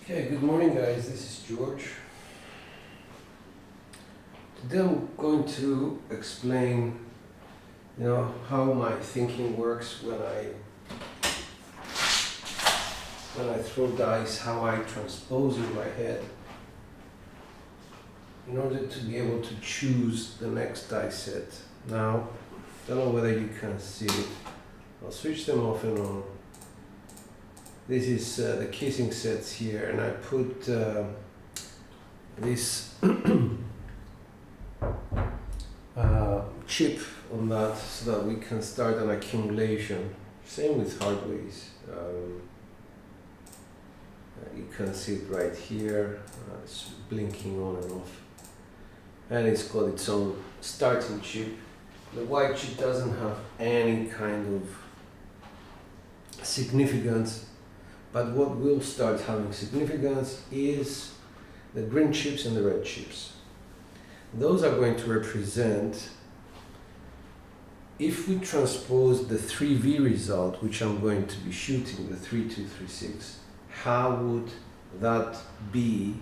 Okay, good morning guys, this is George. Today I'm going to explain, how my thinking works when I throw dice, how I transpose in my head in order to be able to choose the next dice set. Now, don't know whether you can see it. I'll switch them off and on. This is the kissing sets here, and I put this chip on that so that we can start an accumulation. Same with Hways. You can see it right here. It's blinking on and off, and it's got its own starting chip. The white chip doesn't have any kind of significance. But what will start having significance is the green chips and the red chips. Those are going to represent, if we transpose the 3V result, which I'm going to be shooting, the 3236, how would that be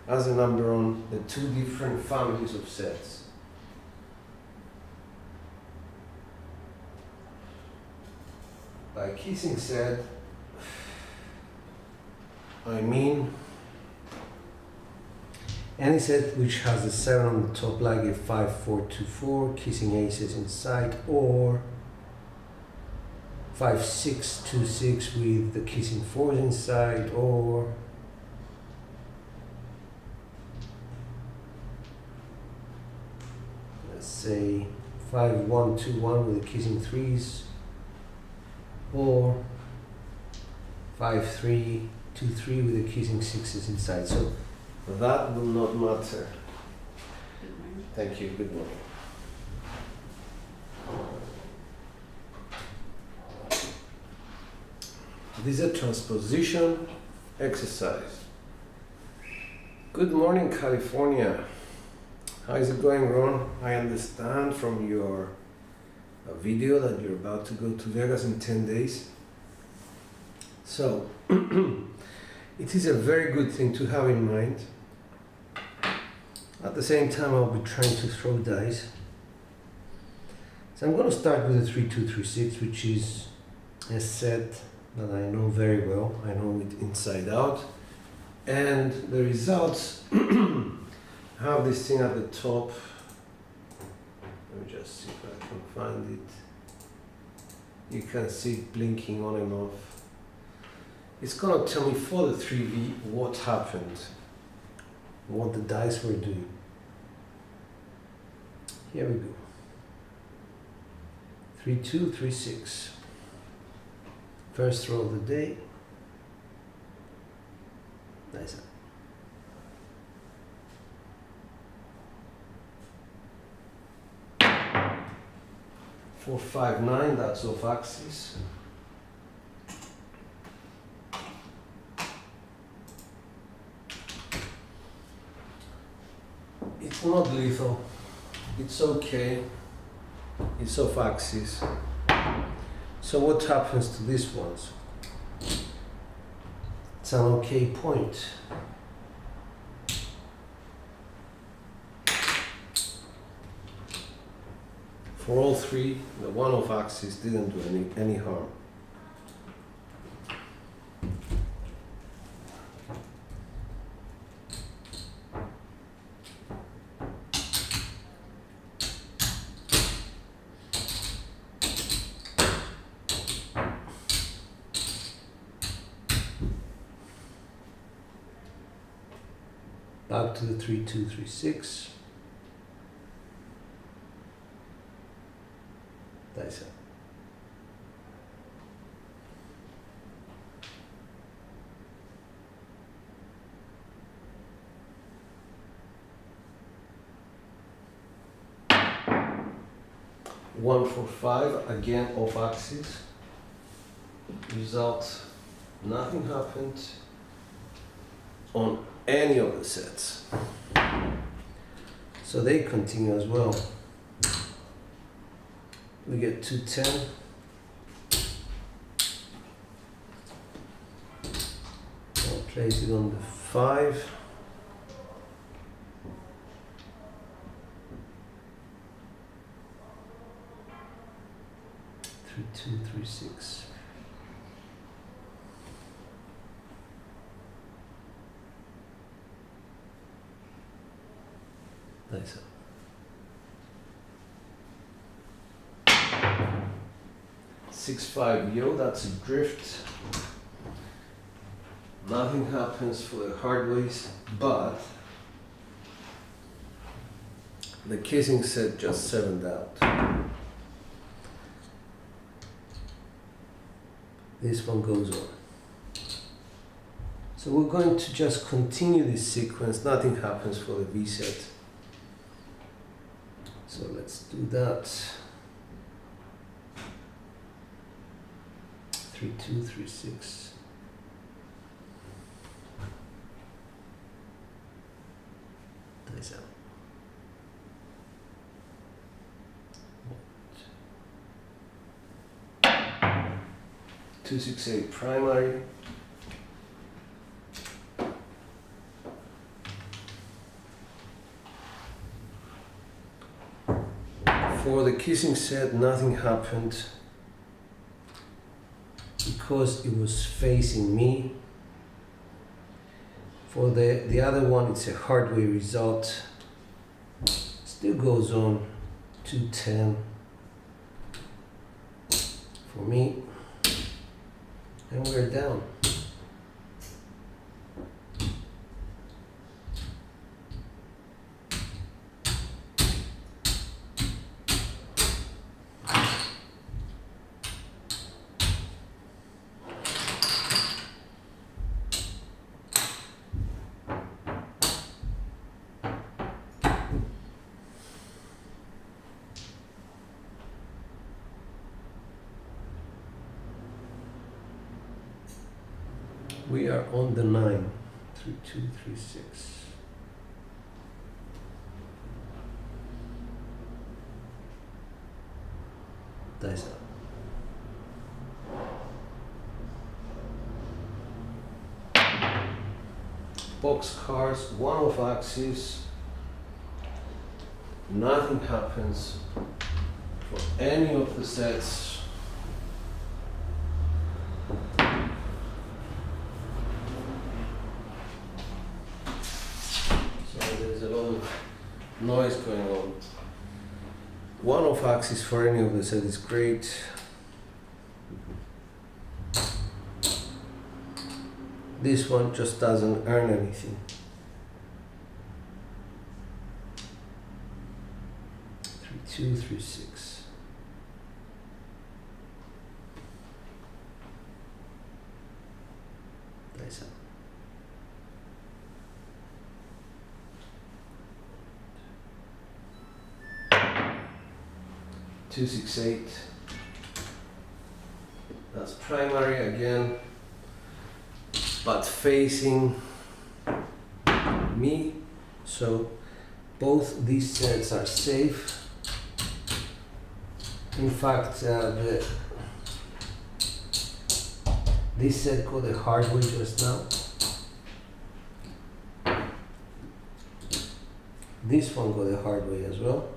as a number on the two different families of sets? By kissing set, I mean any set which has a 7 on the top, like a 5, 4, 2, 4, kissing aces inside, or 5, 6, 2, 6 with the kissing 4s inside, or let's say 5, 1, 2, 1 with the kissing 3s, or 5, 3, 2, 3 with the kissing 6s inside. So that will not matter. Good morning. Thank you. Good morning. This is a transposition exercise. Good morning, California. How is it going, Ron? I understand from your video that you're about to go to Vegas in 10 days. So, it is a very good thing to have in mind. At the same time, I'll be trying to throw dice. So I'm going to start with the 3236, which is a set that I know very well. I know it inside out. And the results have this thing at the top. Let me just see if I can find it. You can see it blinking on and off. It's going to tell me for the 3V what happened, what the dice were doing. Here we go. 3, 2, 3, 6. First throw of the day. Nice. 4, 5, 9. That's off axis. It's not lethal, it's okay, it's off axis. So what happens to these ones? It's an okay point. For all three, the one off axis didn't do any harm. Back to the 3, 2, 3, 6. Dice up. One for 5, again off axis. Result, nothing happened on any of the sets. So they continue as well. We get 210. Place it on the 5. Three, 2, 3, 6. Nice. 6-5 yo, that's a drift. Nothing happens for the Hways, but the kissing set just 7'd out. This one goes on. So we're going to just continue this sequence. Nothing happens for the Vset. So let's do that. 3, 2, 3, 6. Nice out. 2, 6, 8 primary. For the kissing set, nothing happened because it was facing me. For the other one, it's a Hways result. Still goes on 210 for me, and we're down. We are on the 9. 3, 2, 3, 6. Dice up. Box cars, 1 off axis. Nothing happens for any of the sets. Noise going on. 1 off axis for any of the set is great. This one just doesn't earn anything. 3, 2, 3, 6. Nice up. 2, 6, 8. That's primary again, but facing me. So both these sets are safe. In fact, this set got a Hways just now. This one got a Hways as well.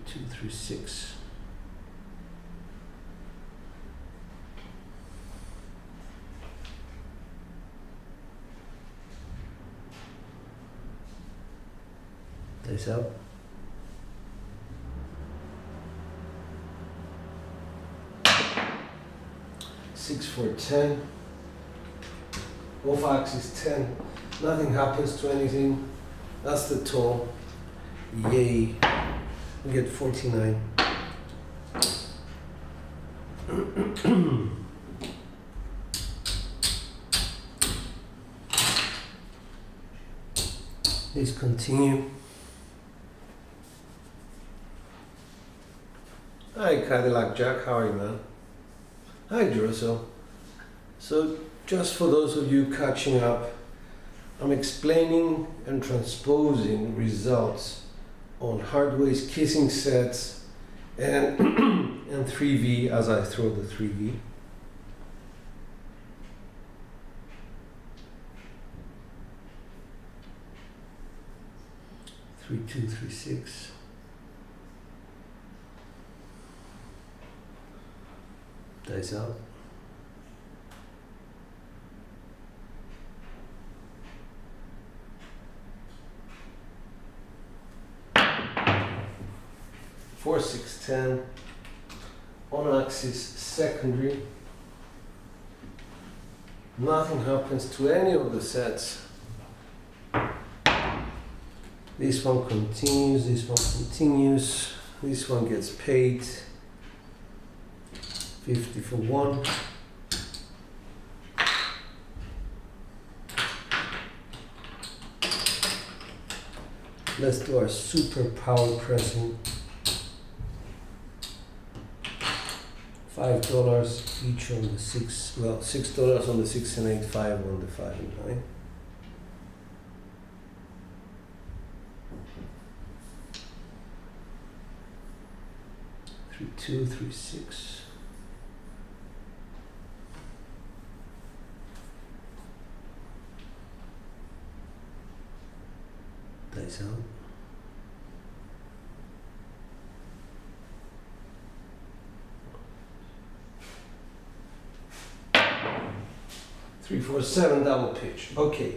Two, three, 6. Dice up. Six, 4, 10. Off axis 10. Nothing happens to anything. That's the tone. Yay. We get 49. Please continue. Hi Cadillac Jack, how are you, man? Hi Duracell. So just for those of you catching up, I'm explaining and transposing results on Hways kissing sets and and 3V as I throw the 3V. Three, two, 3, 6. Dice out. Four, 6, 10. On axis secondary. Nothing happens to any of the sets. This one continues, this one continues, this one gets paid 50 for 1. Let's do our super power pressing. $5 each on the 6, well, $6 on the 6 and 8, 5 on the 5 and 9. Two, 3, 6. Dice out. Three, 4, 7 double pitch. Okay.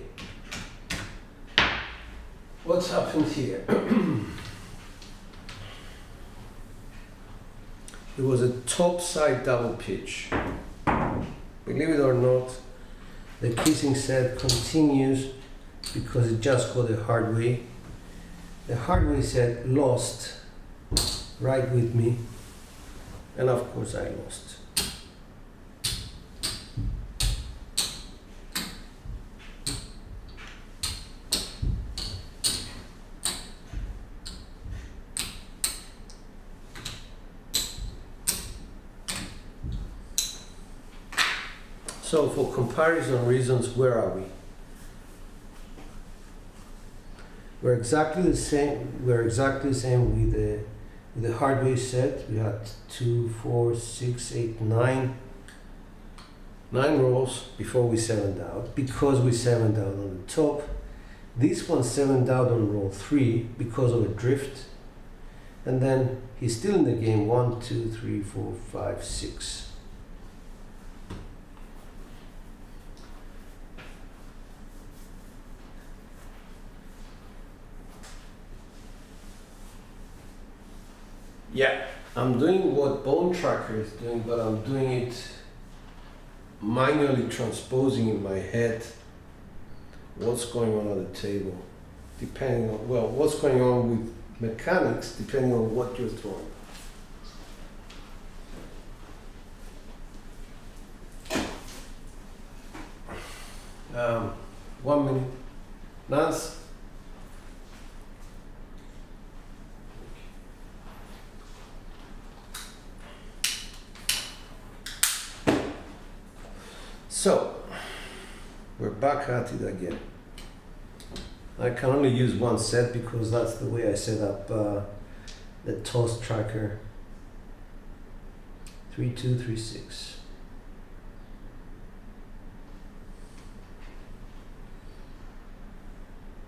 What's happened here? It was a top side double pitch. Believe it or not, the kissing set continues because it just got a hard way. The hard way set lost right with me, and of course I lost. So for comparison reasons, where are we? We're exactly the same. We're exactly the same with the hardware set. We had 2, 4, 6, 8, 9 rolls before we 7'd out, because we 7'd out on the top. This one 7'd out on roll 3 because of a drift, and then he's still in the game. 1, 2, 3, 4, 5, 6. Yeah, I'm doing what Bone Tracker is doing, but I'm doing it manually, transposing in my head what's going on at the table, depending on, well, what's going on with mechanics, depending on what you're throwing. Um, 1 minute. Nance? So, we're back at it again. I can only use one set because that's the way I set up the toss tracker. 3, 2, 3, 6.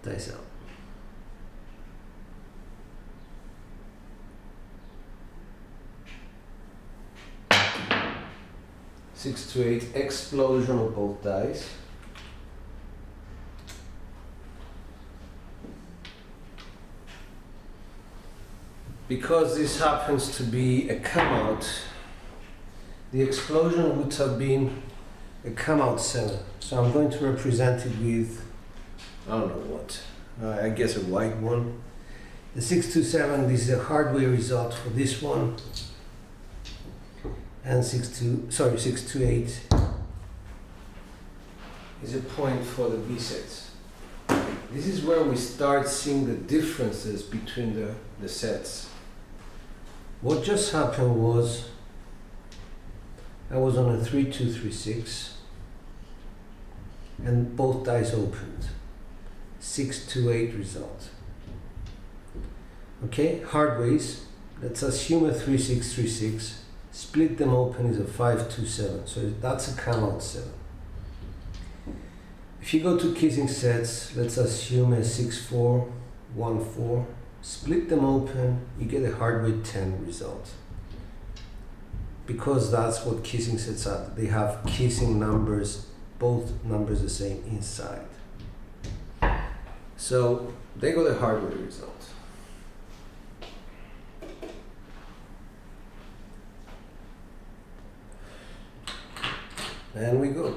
Dice out. 6 to 8, explosion of both dice. Because this happens to be a come out, the explosion would have been a come out 7. So I'm going to represent it with, I don't know what, I guess a white one. The 6 to 7, this is a hardware result for this one. And 6 to 8 is a point for the Vsets. This is where we start seeing the differences between the sets. What just happened was I was on a 3-2-3-6 and both dice opened. 6-2-8 result. Okay, Hways. Let's assume a 3-6-3-6. Split them open is a 5-2-7. So that's a come out 7. If you go to kissing sets, let's assume a 6-4-1-4. Split them open, you get a Hways 10 result. Because that's what kissing sets are. They have kissing numbers, both numbers the same inside. So they got a Hways result. And we go.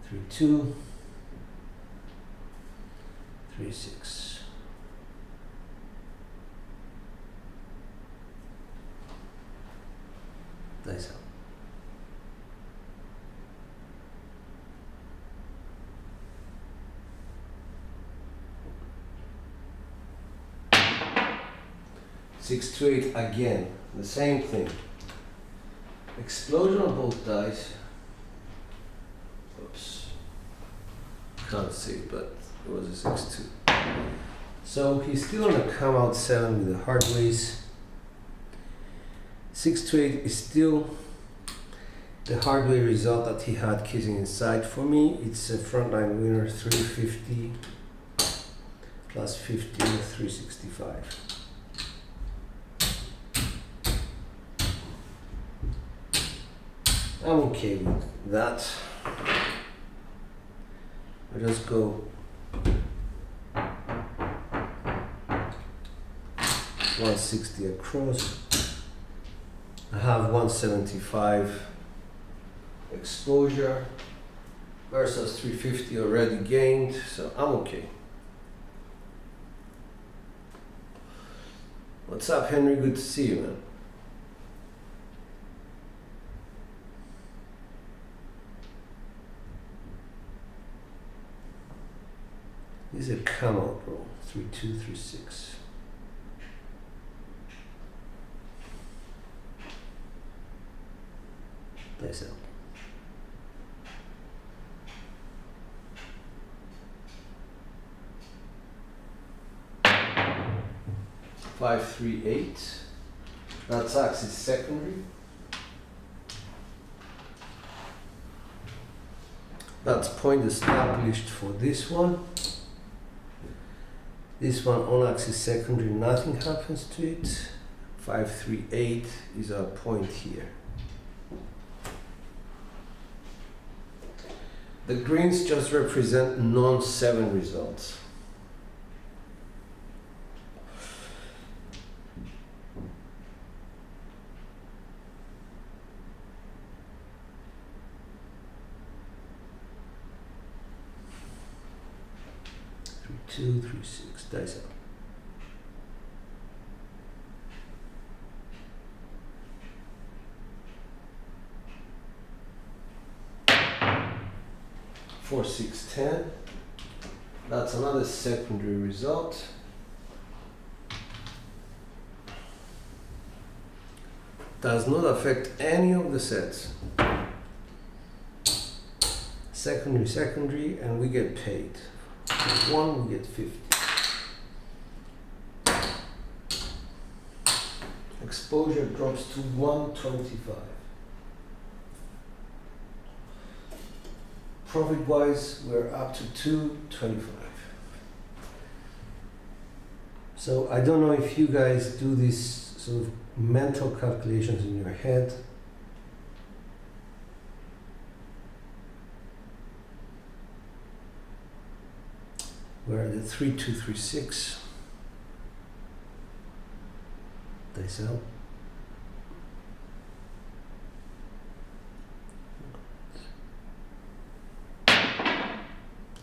Three, 2, 3, 6. Nice out. Six to 8 again, the same thing. Explosion on both dice. Oops. Can't see, but it was a 6-2. So he's still on a come out 7 with the Hways. 6-8 is still the Hways result that he had kissing inside. For me, it's a frontline winner, 350 plus 50, 365. I'm okay with that. I just go 160 across. I have 175 exposure versus 350 already gained, so I'm okay. What's up, Henry? Good to see you, man. This is a come out roll, 3-2-3-6. Nice out. Five, 3, 8. That's axis secondary. That's point established for this one. This one on axis secondary, nothing happens to it. 5, 3, 8 is our point here. The greens just represent non-7 results. Two, 3, 6, dice out. Four, 6, 10. That's another secondary result. Does not affect any of the sets. Secondary, and we get paid. One, we get 50. Exposure drops to 125. Profit wise, we're up to 225. So I don't know if you guys do these sort of mental calculations in your head. We're at the 3-2-3-6. Dice out.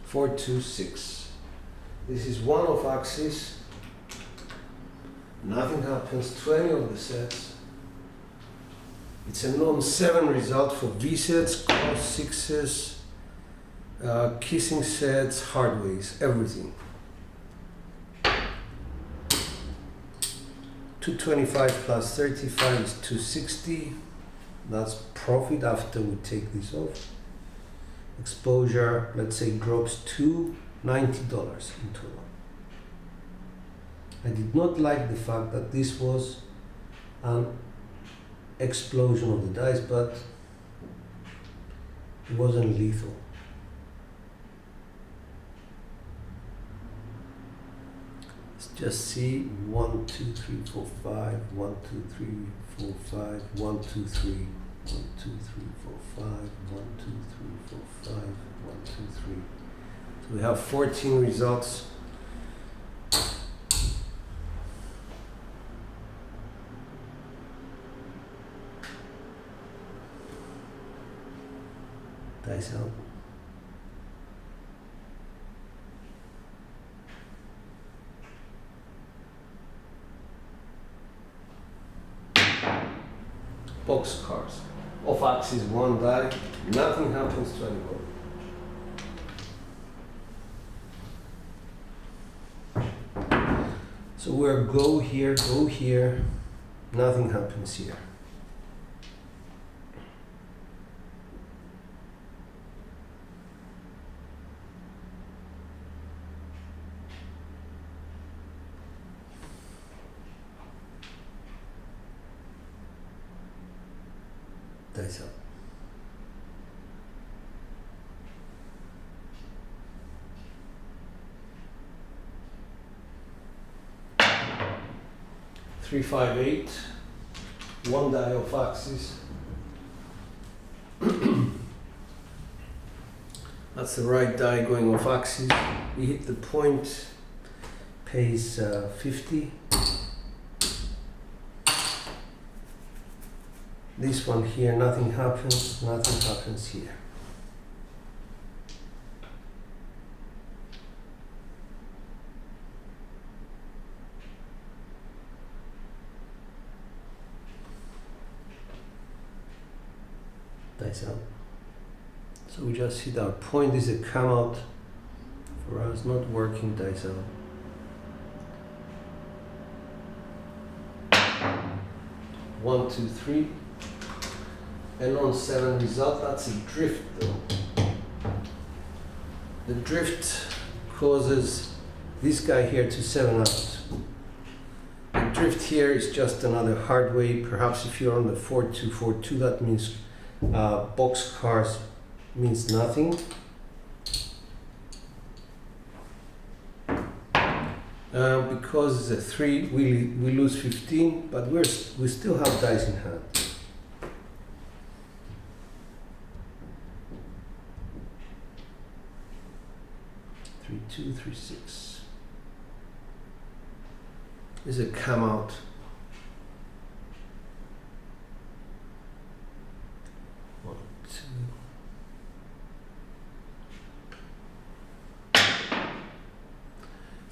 Four, 2, 6. This is one off axis. Nothing happens to any of the sets. It's a non-7 result for Vsets, cross 6s, Kissing sets, Hways, everything. 225 plus 35 is 260. That's profit after we take this off. Exposure, let's say, drops to $90 in total. I did not like the fact that this was an explosion of the dice, but it wasn't lethal. Let's just see 1, 2, 3, 4, 5, 1, 2, 3, 4, 5, 1, 2, 3, 1, 2, 3, 4, 5, 1, 2, 3, 4, 5, 1, 2, 3. So we have 14 results. Dice out. Boxcars. Off axis, one die, nothing happens to anybody. So we're go here, nothing happens here. Dice up. Three, 5, 8. One die off axis. That's the right die going off axis. We hit the point. Pays 50. This one here, nothing happens here. Dice out. So we just hit our point. This is a come out for us, not working. Dice out. One, 2, 3. And on 7 result, that's a drift though. The drift causes this guy here to 7 out. The drift here is just another hard way. Perhaps if you're on the 4-2, 4-2, that means box cars means nothing. Because it's a 3, we lose 15, but we still have dice in hand. 3, 2, 3, 6. Is a come out. One, 2.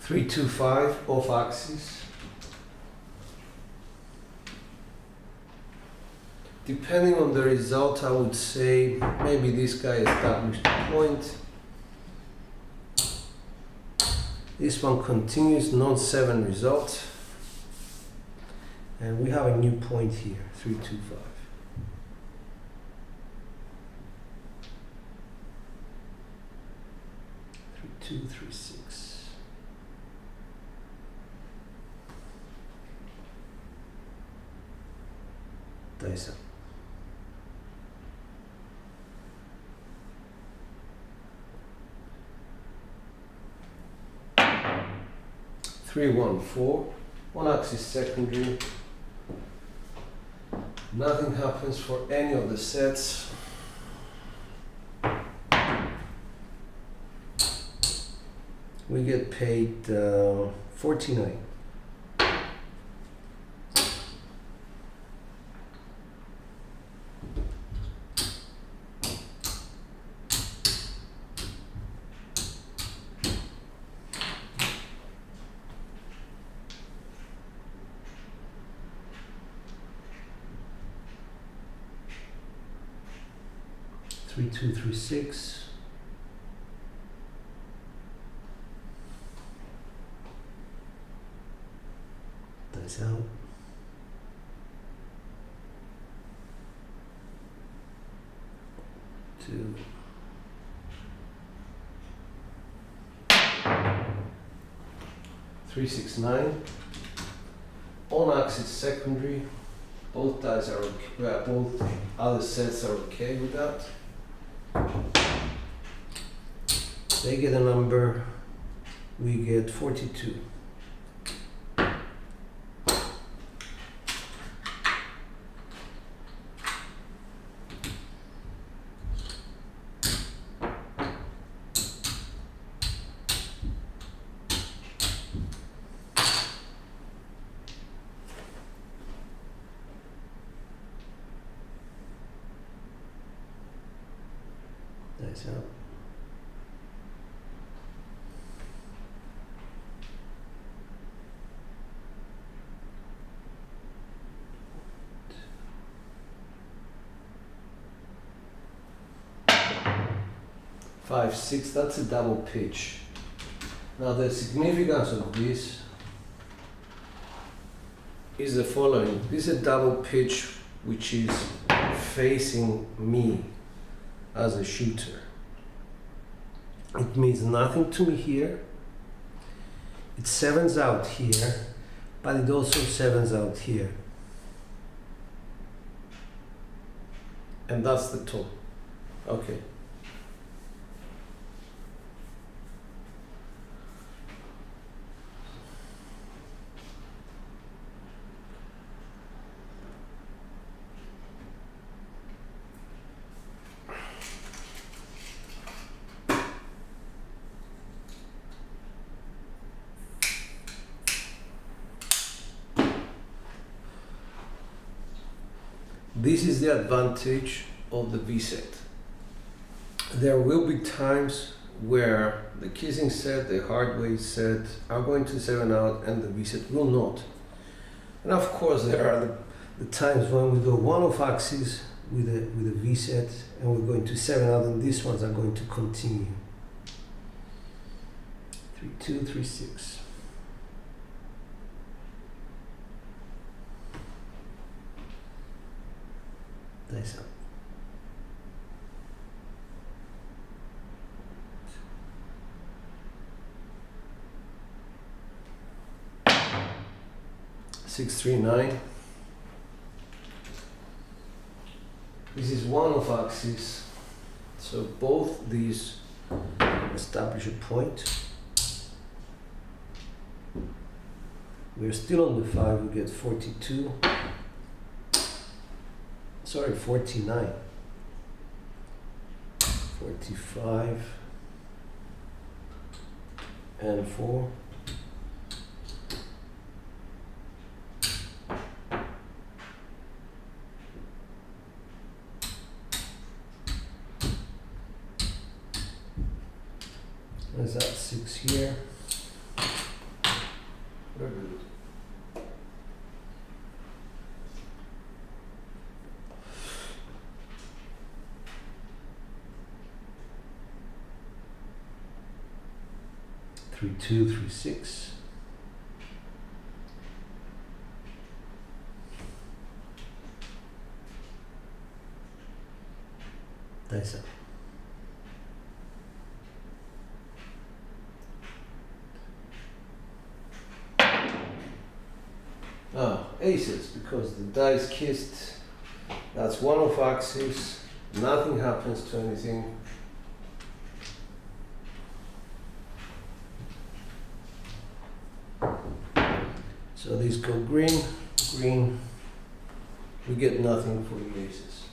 3, 2, 5 off axis. Depending on the result, I would say maybe this guy established a point. This one continues, non-7 result. And we have a new point here, 3, 2, 5. 3, 2, 3, 6. Dice up. 3, 1, 4. One axis secondary. Nothing happens for any of the sets. We get paid 49. Three, 2, 3, 6. Dies out. Two. Three, 6, 9. On axis secondary. Both dies are okay. Both other sets are okay with that. They get a number. We get 42. Nice out. Five, 6, that's a double pitch. Now the significance of this is the following. This is a double pitch which is facing me as a shooter. It means nothing to me here. It sevens out here, but it also sevens out here. And that's the tone. Okay. This is the advantage of the Vset. There will be times where the kissing set, the Hways set are going to seven out and the Vset will not. And of course there are the times when we go one off axis with a Vset and we're going to seven out and these ones are going to continue. 3, 2, 3, 6. Dice out. Six, 3, 9. This is one of axis, so both these establish a point. We're still on the 5. We get 42. Sorry, 49, 45, and 4. There's that 6 here. Very good. Three, 2, 3, 6. Dice up. Aces, because the dice kissed. That's one off axis. Nothing happens to anything. So these go green, green. We get nothing for the aces.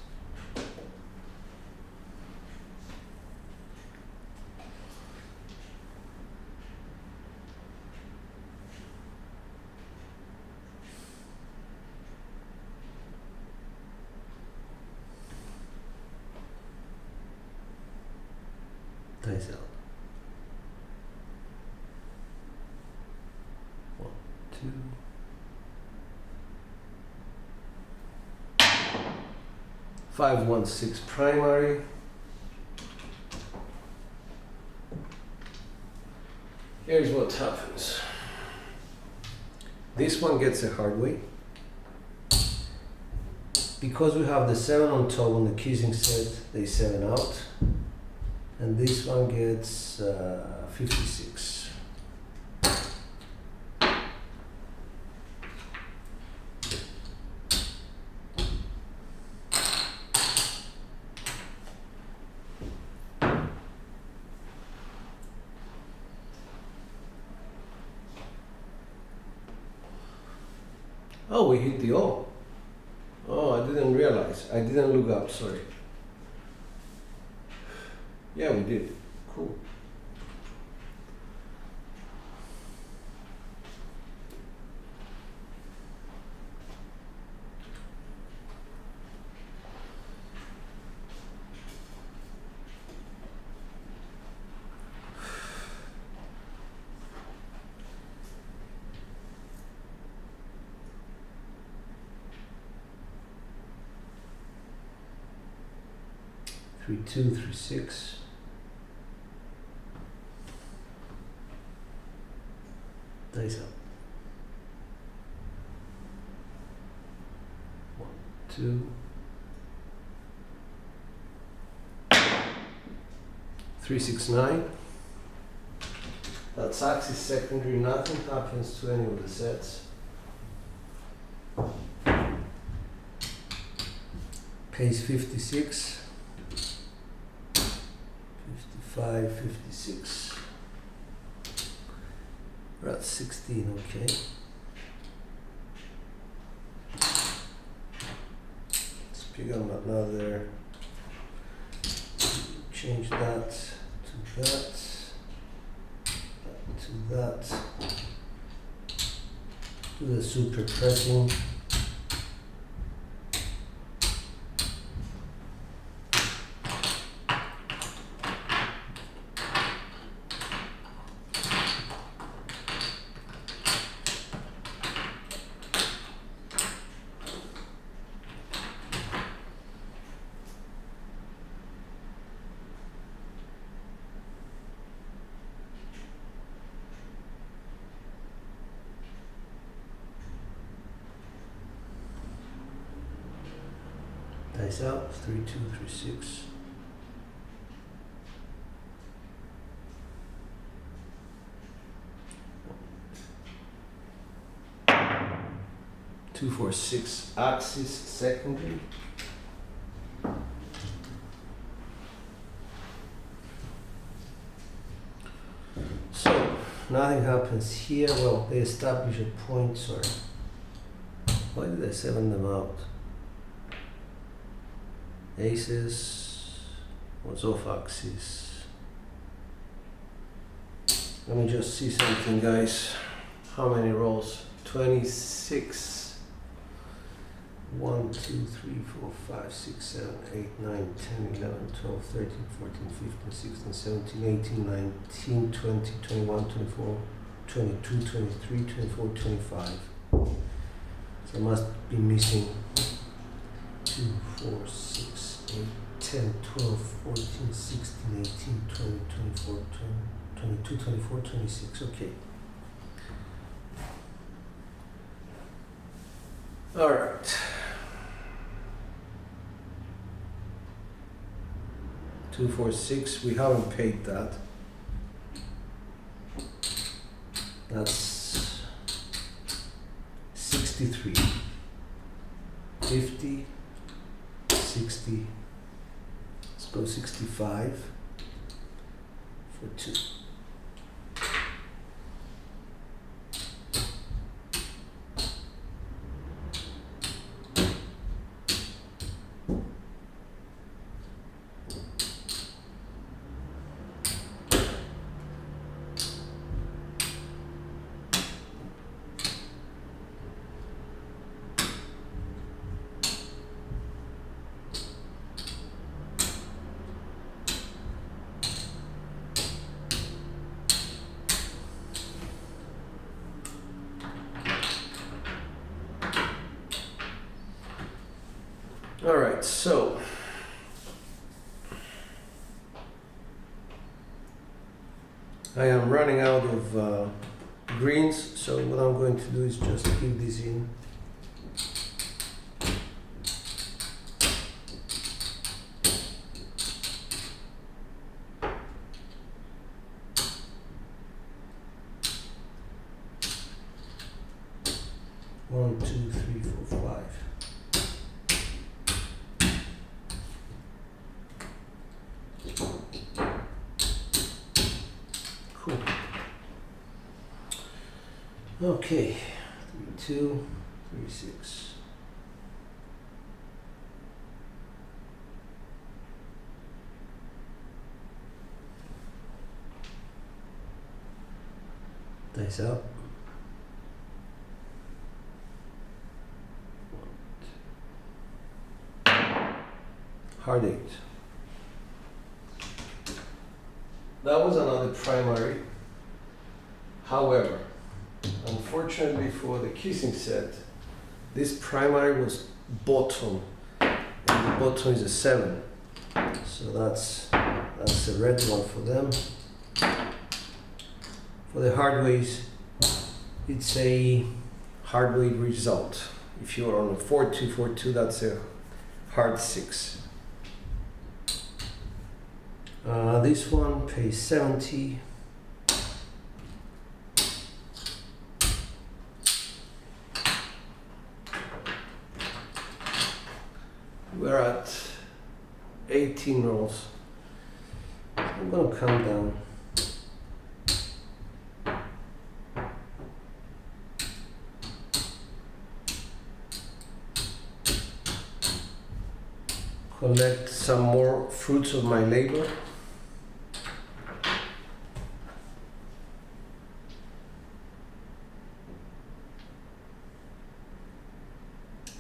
Dice out. 1, 2. 5, 1, 6 primary. Here's what happens. This one gets a hard way. Because we have the 7 on top on the kissing set, they 7 out. And this one gets 56. Oh, we hit the all. Oh, I didn't realize. I didn't look up, sorry. Yeah, we did. Cool. Three, 2, 3, 6. Dice up. 1, 2. 3, 6, 9. That's axis secondary, nothing happens to any of the sets. Pace 56. 55, 56. We're at 16, okay. Let's pick up another. Change that to that. That to that. Do the super pressing. Dice out, 3, 2, 3, 6. Two, 4, 6, axis secondary. So, nothing happens here. Well, they establish a point, sorry. Why did I 7 them out? Aces was off axis. Let me just see something, guys. How many rolls? 26. 1, 2, 3, 4, 5, 6, 7, 8, 9, 10, 11, 12, 13, 14, 15, 16, 17, 18, 19, 20, 21, 24, 22, 23, 24, 25. So I must be missing 2, 4, 6, 8, 10, 12, 14, 16, 18, 20, 24, 22, 24, 26. Okay. All right. 2, 4, 6. We haven't paid that. That's 63. 50. 60. Let's go 65 for 2. All right, so I am running out of greens, so what I'm going to do is just keep this in. One, two, three, four, five. Cool. Okay, 3, 2, 3, 6. Dice up. Hard 8. That was another primary. However, unfortunately for the kissing set, this primary was bottom, and the bottom is a 7. So that's a red one for them. For the Hways, it's a hard-weight result. If you're on a 4-2, 4-2, that's a hard 6. This one pays 70. We're at 18 rolls. I'm gonna come down. Collect some more fruits of my labor.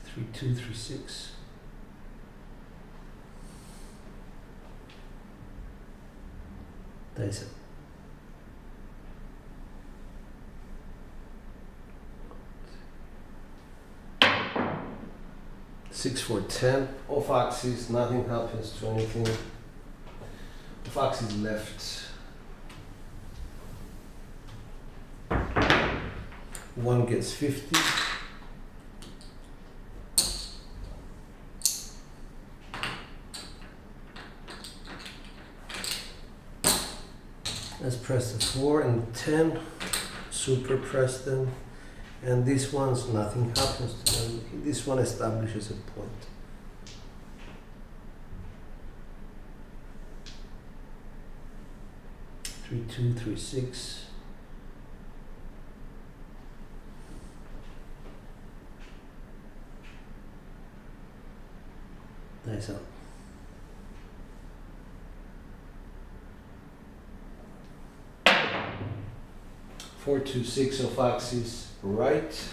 Three, 2, 3, 6. Dice up. 6, 4, 10. Off axis, nothing happens to anything. Off axis left. 1 gets 50. Let's press the 4 and 10. Super press them. And this one's nothing happens to them. This one establishes a point. Three, 2, 3, 6. Dice up. 4, 2, 6 of axis right.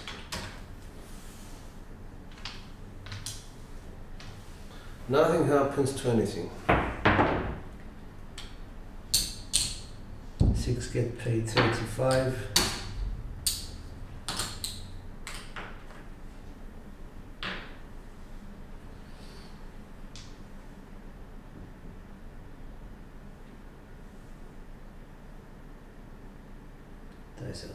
Nothing happens to anything. 6 get paid 35. Dice up.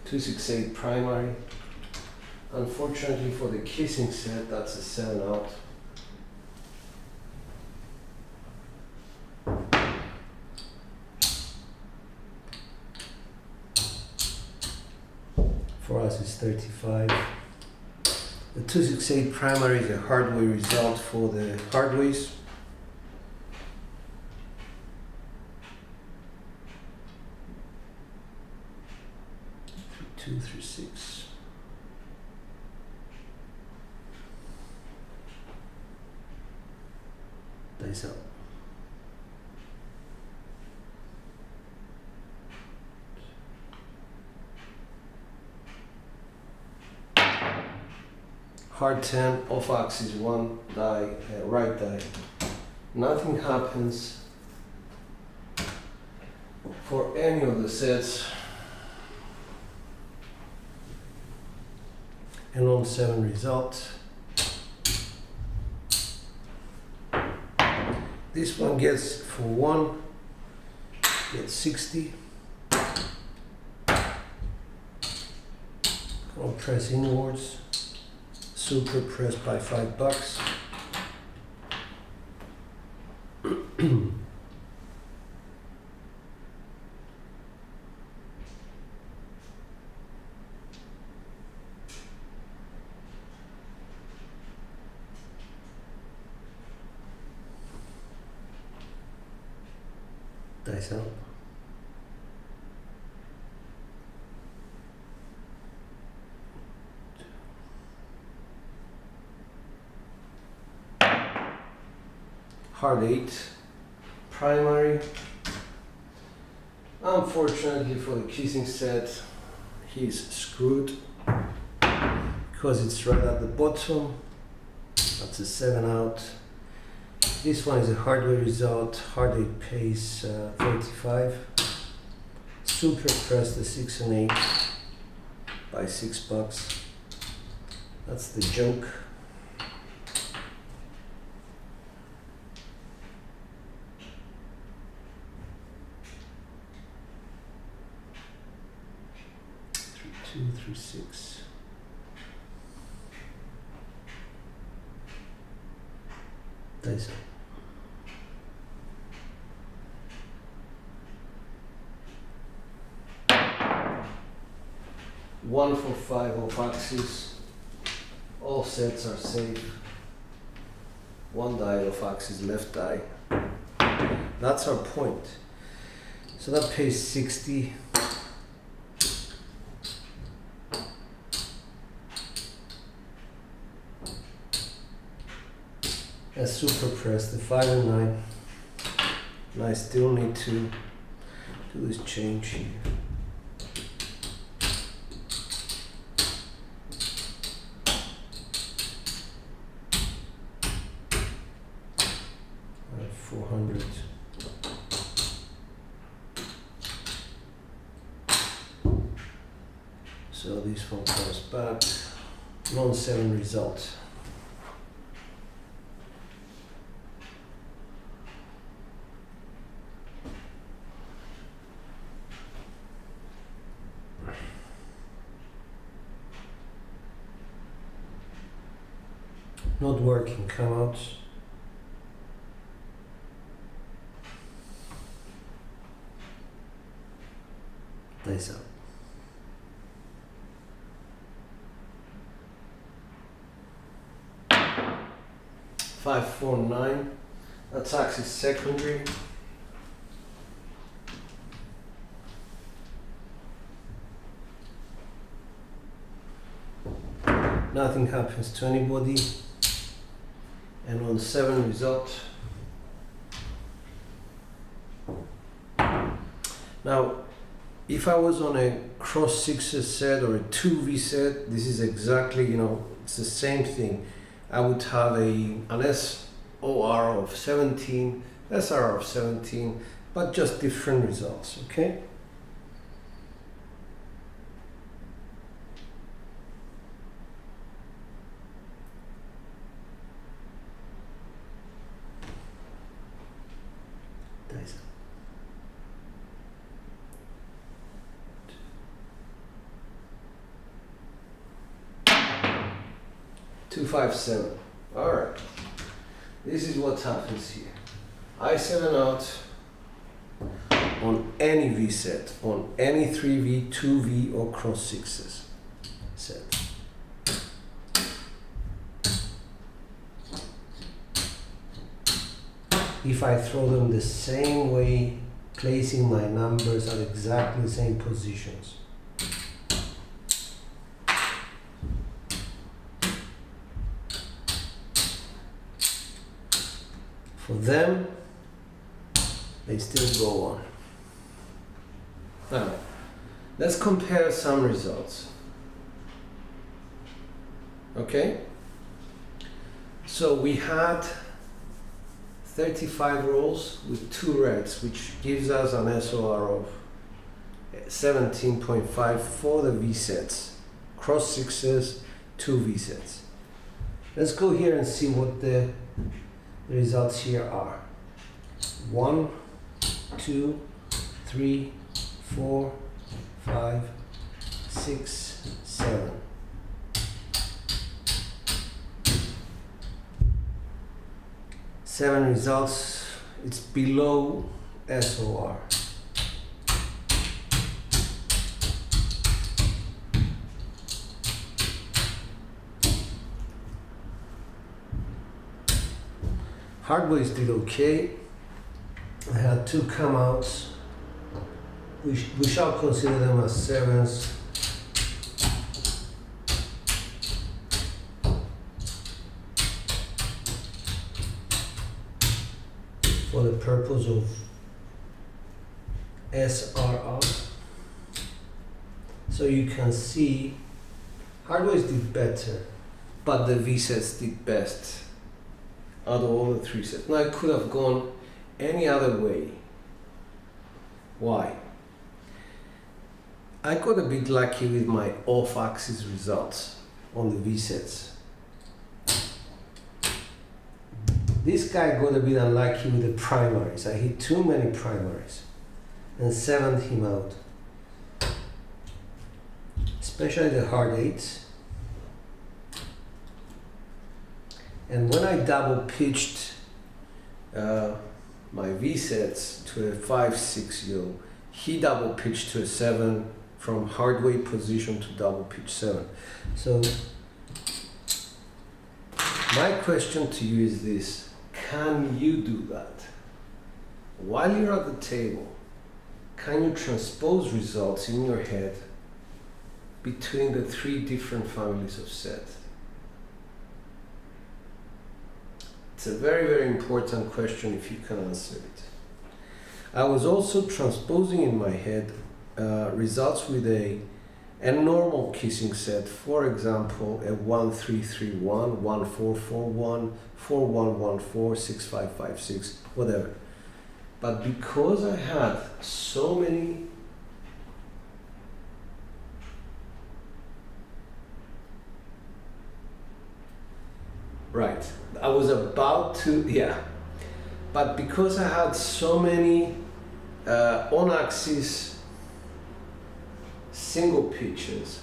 Two, 6, 8 primary. Unfortunately for the kissing set, that's a 7 out. For us, it's 35. The 2, 6, 8 primary is a hard way result for the Hways. 2, 3, 6. Dice up. Hard 10, off axis 1 die, right die. Nothing happens for any of the sets. and on 7 result. This one gets for 1, gets 60. I'll press inwards, super press by $5. Dice up. Hard 8, primary. Unfortunately for the kissing set, he's screwed because it's right at the bottom. That's a 7 out. This one is a hardware result. Hard 8 pays 35. Super press the 6 and 8 by $6. That's the joke. Two, 3, 6. Dice up. 1 for 5 off axis. All sets are safe. 1 die off axis, left die. That's our point. So that pays 60. And super press the 5 and 9. And I still need to do this change here. Alright, 400. So this one comes back. Non-7 result. Not working, come out. Dice up. Five, 4, 9. That's axis secondary. Nothing happens to anybody. And on 7 result. Now, if I was on a cross 6s set or a 2V set, this is exactly, it's the same thing. I would have an SOR of 17, SR of 17, but just different results, okay? Dice up. 2, 5, 7. All right. This is what happens here. I7 out on any V set, on any 3V, 2V, or cross 6s set. If I throw them the same way, placing my numbers at exactly the same positions. For them, they still go on. Now, let's compare some results. Okay? So we had 35 rolls with 2 reds, which gives us an SOR of 17.5 for the V sets. Cross 6s, 2 Vsets. Let's go here and see what the results here are. 1, 2, 3, 4, 5, 6, 7. Seven results. It's below SOR. Hways did okay. I had 2 come outs. We shall consider them as 7s. For the purpose of SRR. So you can see Hways did better, but the Vsets did best out of all the 3 sets. Now I could have gone any other way. Why? I got a bit lucky with my off-axis results on the Vsets. This guy got a bit unlucky with the primaries. I hit too many primaries and 7'd him out. Especially the hard 8s. And when I double pitched my Vsets to a 5-6-0, he double pitched to a 7 from hard weight position to double pitch 7. So my question to you is this: can you do that? While you're at the table, can you transpose results in your head between the 3 different families of sets? It's a very, very important question if you can answer it. I was also transposing in my head results with a normal kissing set, for example, a 1-3-3-1, 1-4-4-1, 4-1-1-4, 6-5-5-6, whatever. But because I had so many right, I was about to, but because I had so many on-axis single pitches,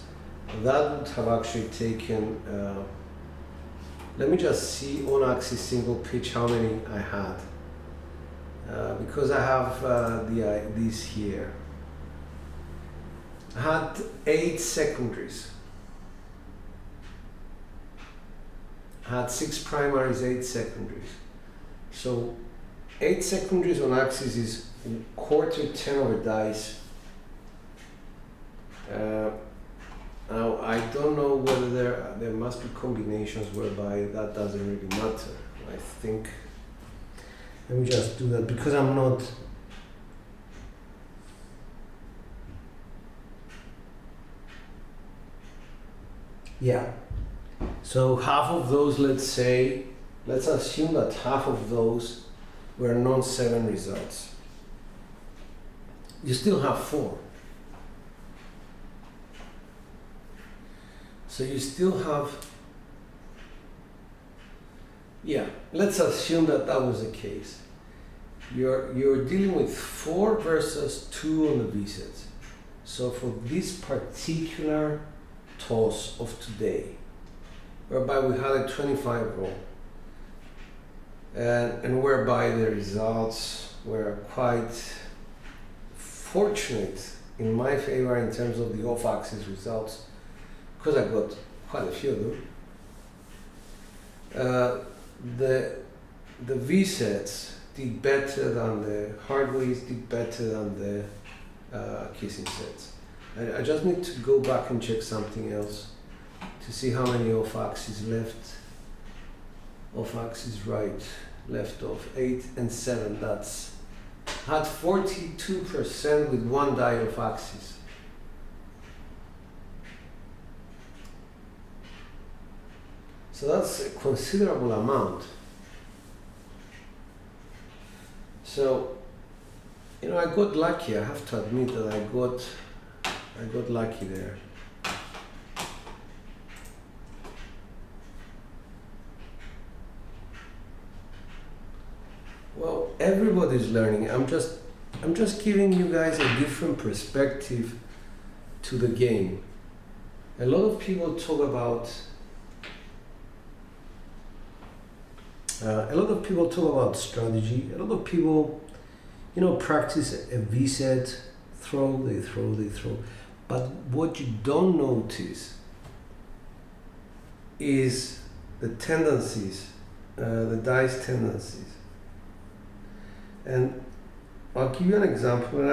that would have actually taken, let me just see on-axis single pitch how many I had. Because I have these here. I had 8 secondaries. I had 6 primaries, 8 secondaries. So 8 secondaries on axis is quarter 10 over dice. Now I don't know whether there must be combinations whereby that doesn't really matter. I think, let me just do that because I'm not, so half of those, let's assume that half of those were non-7 results. You still have 4. So you still have, let's assume that that was the case. You're dealing with 4 versus 2 on the Vsets. So for this particular toss of today, whereby we had a 25 roll, and whereby the results were quite fortunate in my favor in terms of the off-axis results, because I got quite a few of them. The Vsets did better than the Hways, did better than the kissing sets. I just need to go back and check something else to see how many off-axis left, off-axis right, left off, 8 and 7, that's, had 42% with 1 die off-axis. So that's a considerable amount. So, I got lucky. I have to admit that I got lucky there. everybody's learning. I'm just giving you guys a different perspective to the game. A lot of people talk about strategy. A lot of people, practice a Vset, they throw. But what you don't notice is the tendencies, the dice tendencies. And I'll give you an example, and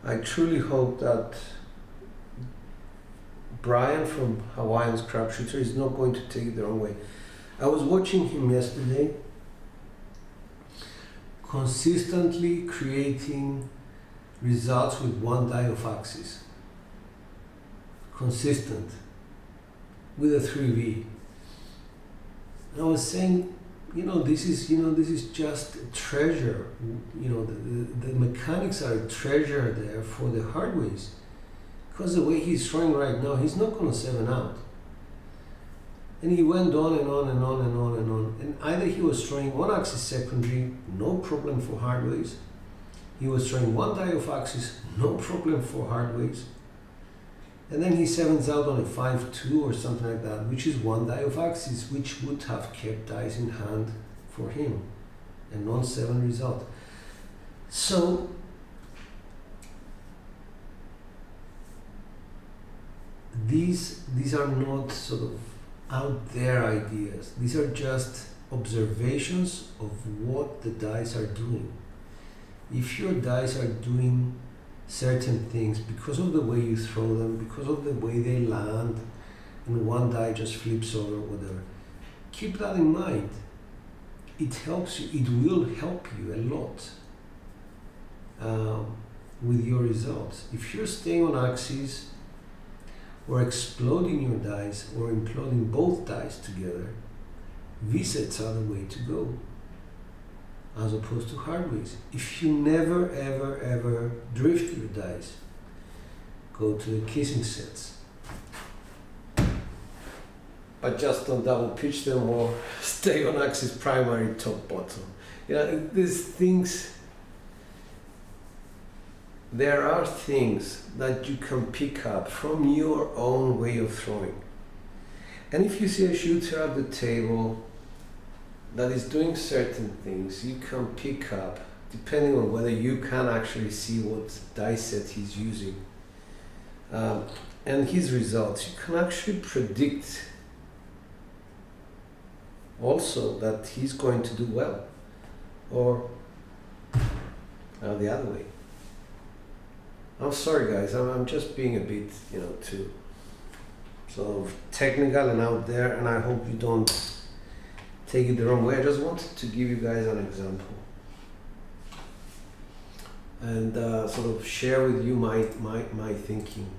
I truly hope that Brian from Hawaiian's Crapshooter is not going to take it the wrong way. I was watching him yesterday, consistently creating results with one die of axis. Consistent. With a 3V. And I was saying, this is just a treasure. The mechanics are a treasure there for the Hways. Because the way he's throwing right now, he's not going to 7 out. And he went on and on and on and on and on. And either he was throwing one axis secondary, no problem for Hways. He was throwing one die of axis, no problem for Hways. And then he 7s out on a 5-2 or something like that, which is one die of axis, which would have kept dice in hand for him. A non-7 result. So, these are not sort of out there ideas. These are just observations of what the dice are doing. If your dice are doing certain things because of the way you throw them, because of the way they land, and one die just flips over or whatever, keep that in mind. It helps you, it will help you a lot with your results. If you're staying on axis or exploding your dice or imploding both dice together, Vsets are the way to go, as opposed to Hways. If you never ever drift your dice, go to the kissing sets. But just don't double pitch them or stay on axis primary, top, bottom. These things, there are things that you can pick up from your own way of throwing. And if you see a shooter at the table that is doing certain things, you can pick up, depending on whether you can actually see what dice set he's using and his results, you can actually predict also that he's going to do well, or the other way. I'm sorry guys, I'm just being a bit, too sort of technical and out there, and I hope you don't take it the wrong way. I just wanted to give you guys an example and sort of share with you my thinking.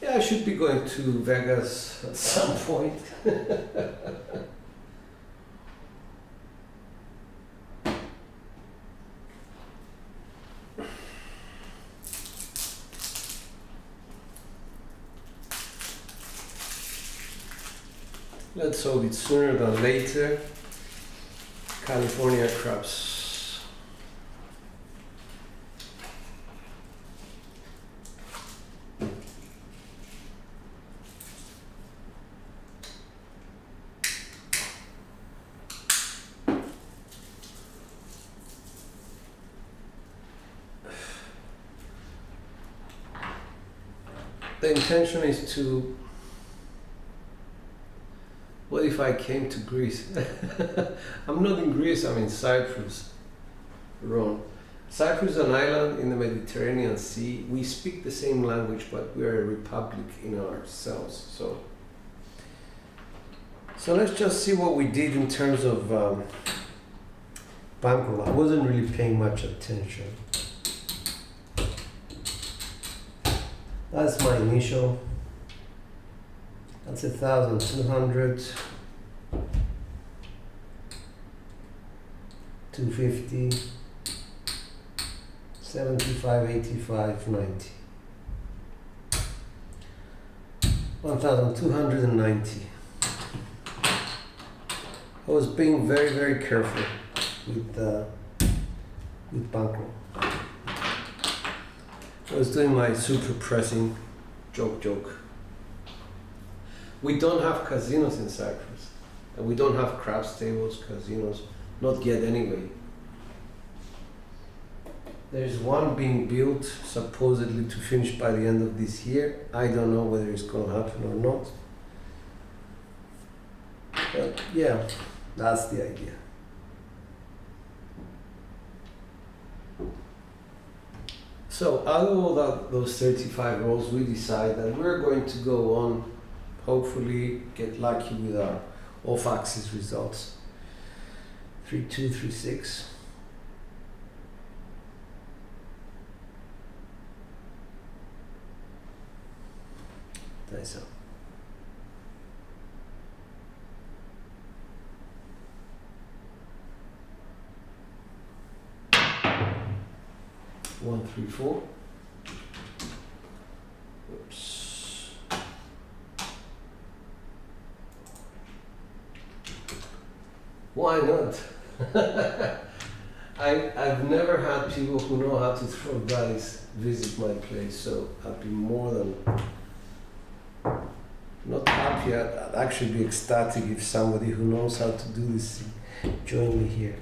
Yeah, I should be going to Vegas at some point. Let's hope it's sooner than later. California craps. The intention is to, what if I came to Greece? I'm not in Greece, I'm in Cyprus. Wrong. Cyprus is an island in the Mediterranean Sea. We speak the same language, but we're a republic in ourselves. So let's just see what we did in terms of bankroll. I wasn't really paying much attention. That's my initial. That's 1,200, 250, 75, 85, 90. 1,290. I was being very, very careful with bankroll. I was doing my super pressing joke. We don't have casinos in Cyprus, and we don't have craps tables, casinos, not yet anyway. There's one being built supposedly to finish by the end of this year. I don't know whether it's going to happen or not. But yeah, that's the idea. So out of all those 35 rolls, we decide that we're going to go on, hopefully get lucky with our off-axis results. 3-2, 3-6. Dice up. One, 3, 4. Oops. Why not? I've never had people who know how to throw dice visit my place, so I'd be more than not happy. I'd actually be ecstatic if somebody who knows how to do this join me here.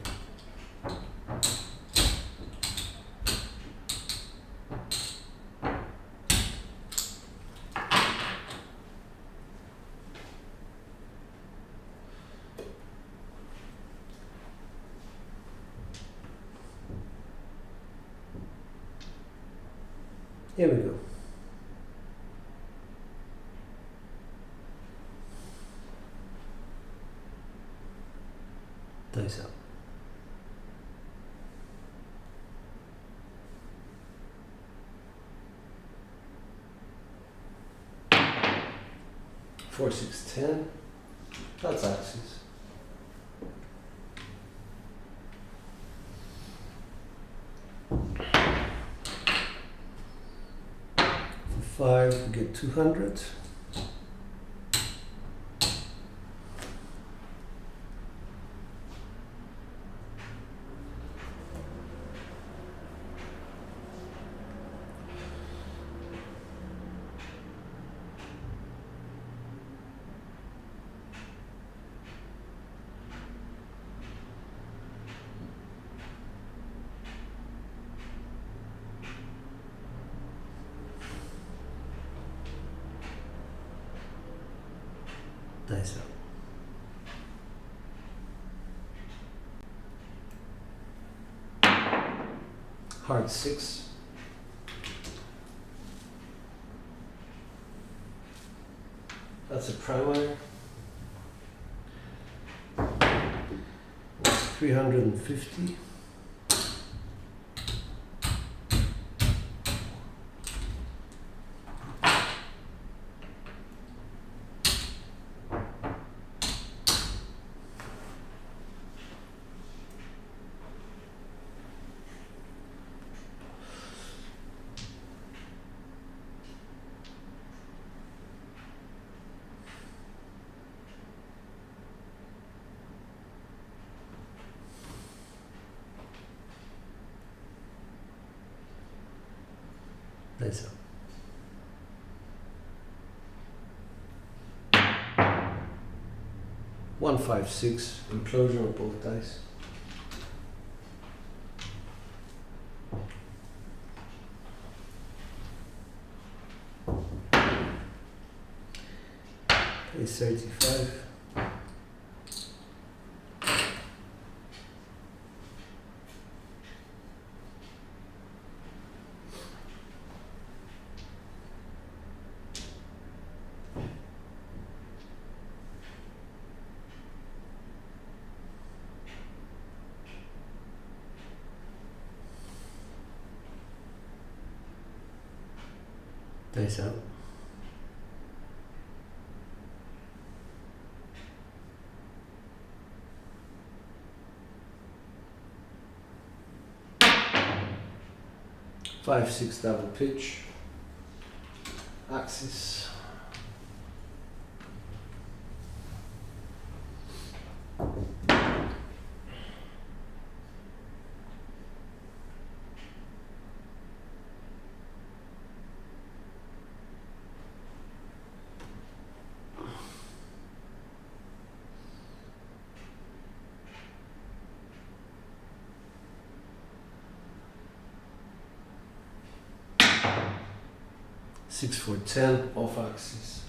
Here we go. Dice up. Four, 6, 10. That's axis. 5, we get 200. Dice up. Hard 6. That's a primary. 350. Dice up. 1, 5, 6. Implosion of both dice. It's 35. Dice out. Five, 6 double pitch. Axis. 6 for 10 off axis.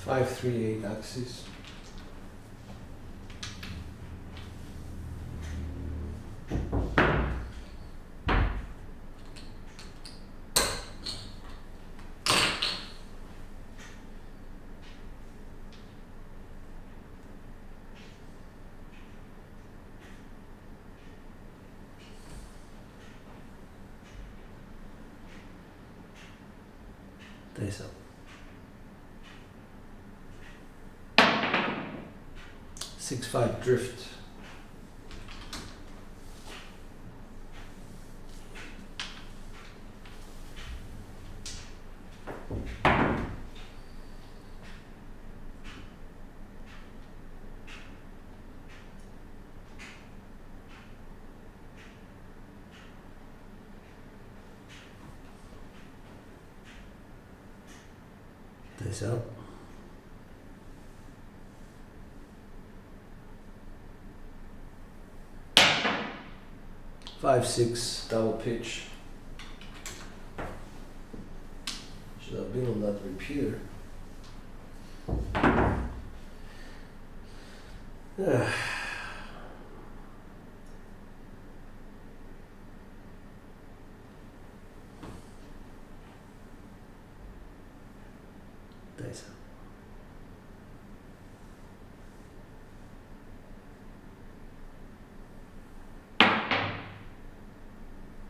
Five, 3, 8 axis. This up. 6-5 drift. This up. 5-6 double pitch. Should have been on that repeater. Nice.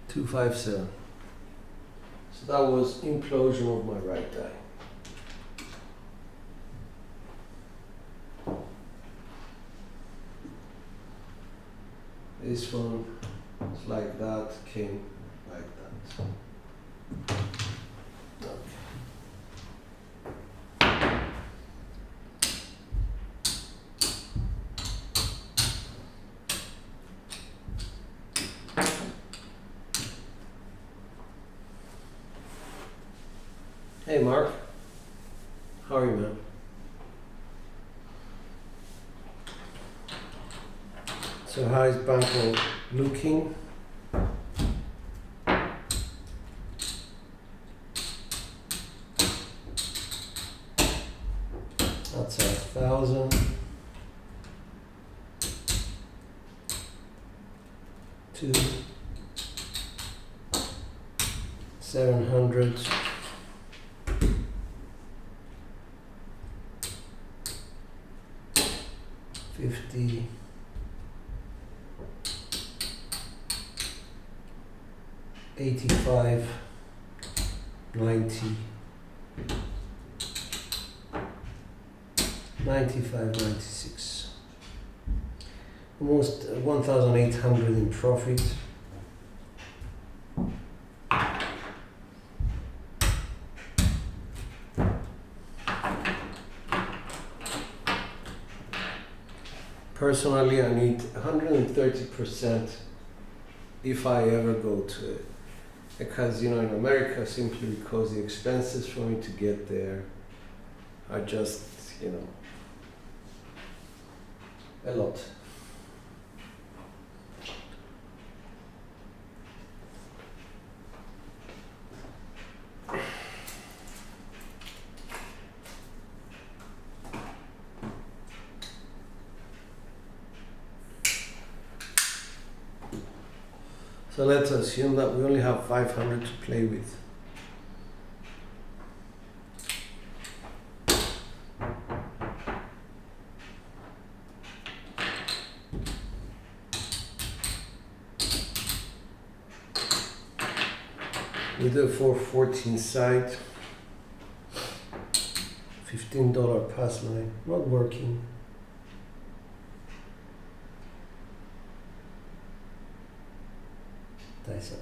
257. So that was implosion of my right eye. This one is like that, came like that. Okay. Hey Mark, how are you, man? So how is Banco looking? That's 1,000. 2, 700. 50, 85, 90, 95, 96. Almost 1,800 in profit. Personally, I need 130% if I ever go to it. Because, you know, in America, simply because the expenses for me to get there are just, you know, a lot. So let's assume that we only have 500 to play with. With a 414 side, $15 pass line, not working. Dice up.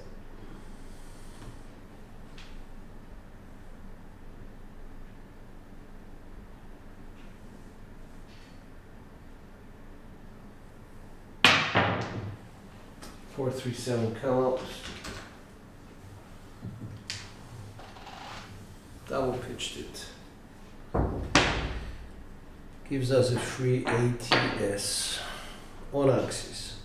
437 come out. Double pitched it. Gives us a free ATS on axis.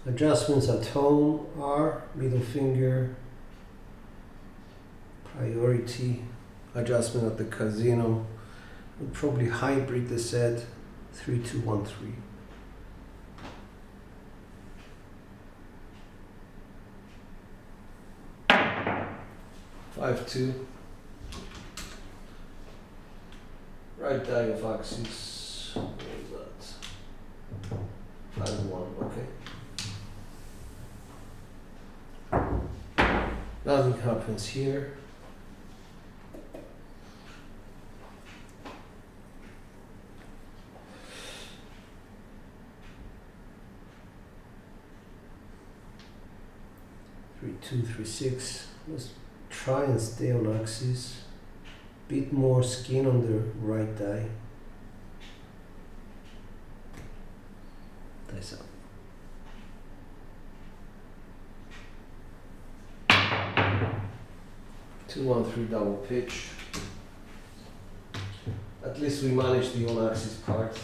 Adjustments at home are middle finger, priority. Adjustment at the casino would probably hybrid the set 3213. 5-2. Right die of axis. What is that? 5-1. Okay. Nothing happens here. Three, 2, 3, 6. Let's try and stay on axis. Bit more skin on the right die. Dice up. 2-1-3 double pitch. At least we managed the on axis part.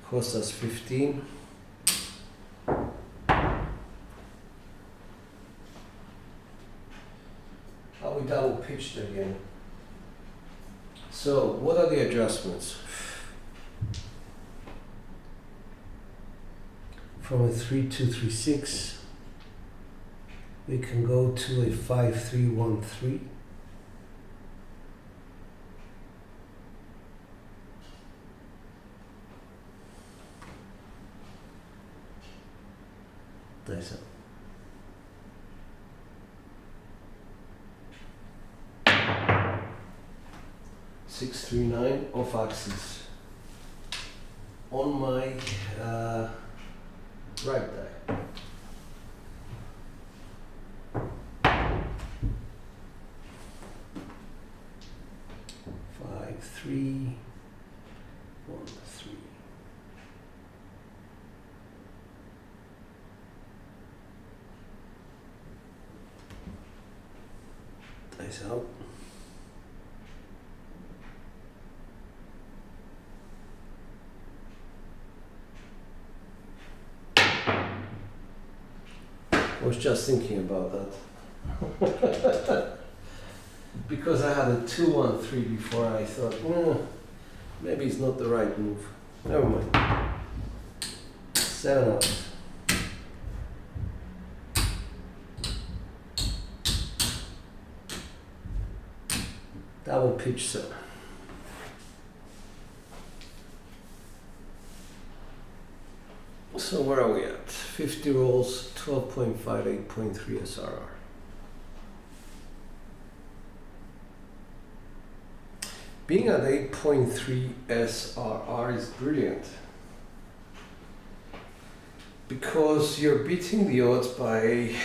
Cost us 15. We double pitched again. So what are the adjustments? From a 3-2-3-6 we can go to a 5-3-1-3. Dice up. 6-3-9 off axis on my right die. 5-3-1-3. Dice out. I was just thinking about that. Because I had a 2-1-3 before, I thought, maybe it's not the right move. Never mind. 7 out. Double pitch set. So where are we at? 50 rolls, 12.5, 8.3 SRR. Being at 8.3 SRR is brilliant because you're beating the odds by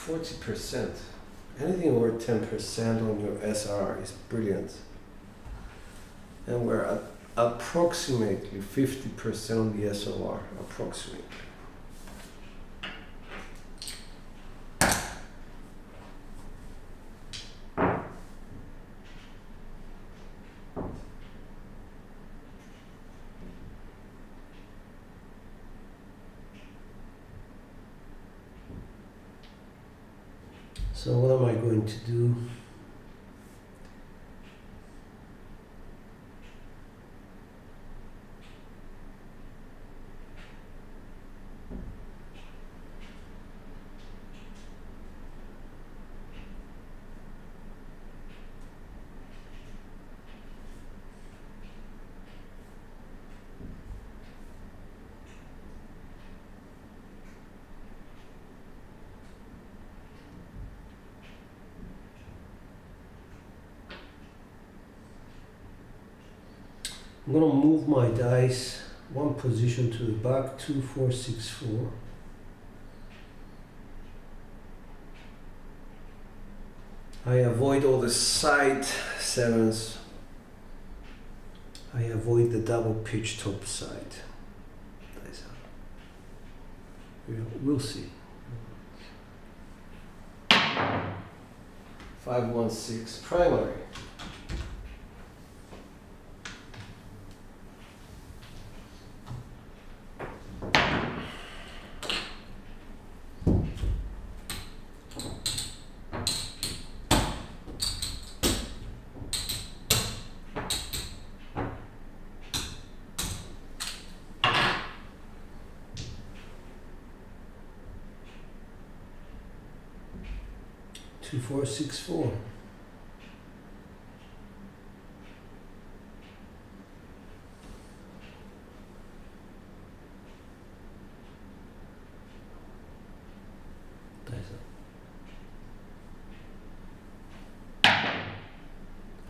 40%. Anything over 10% on your SRR is brilliant. And we're at approximately 50% on the SOR, approximately. So what am I going to do? I'm gonna move my dice one position to the back, 2, 4, 6, 4. I avoid all the side sevens. I avoid the double pitch top side. Dice out. We'll see. 5-1-6 primary. Two, 4, 6, 4.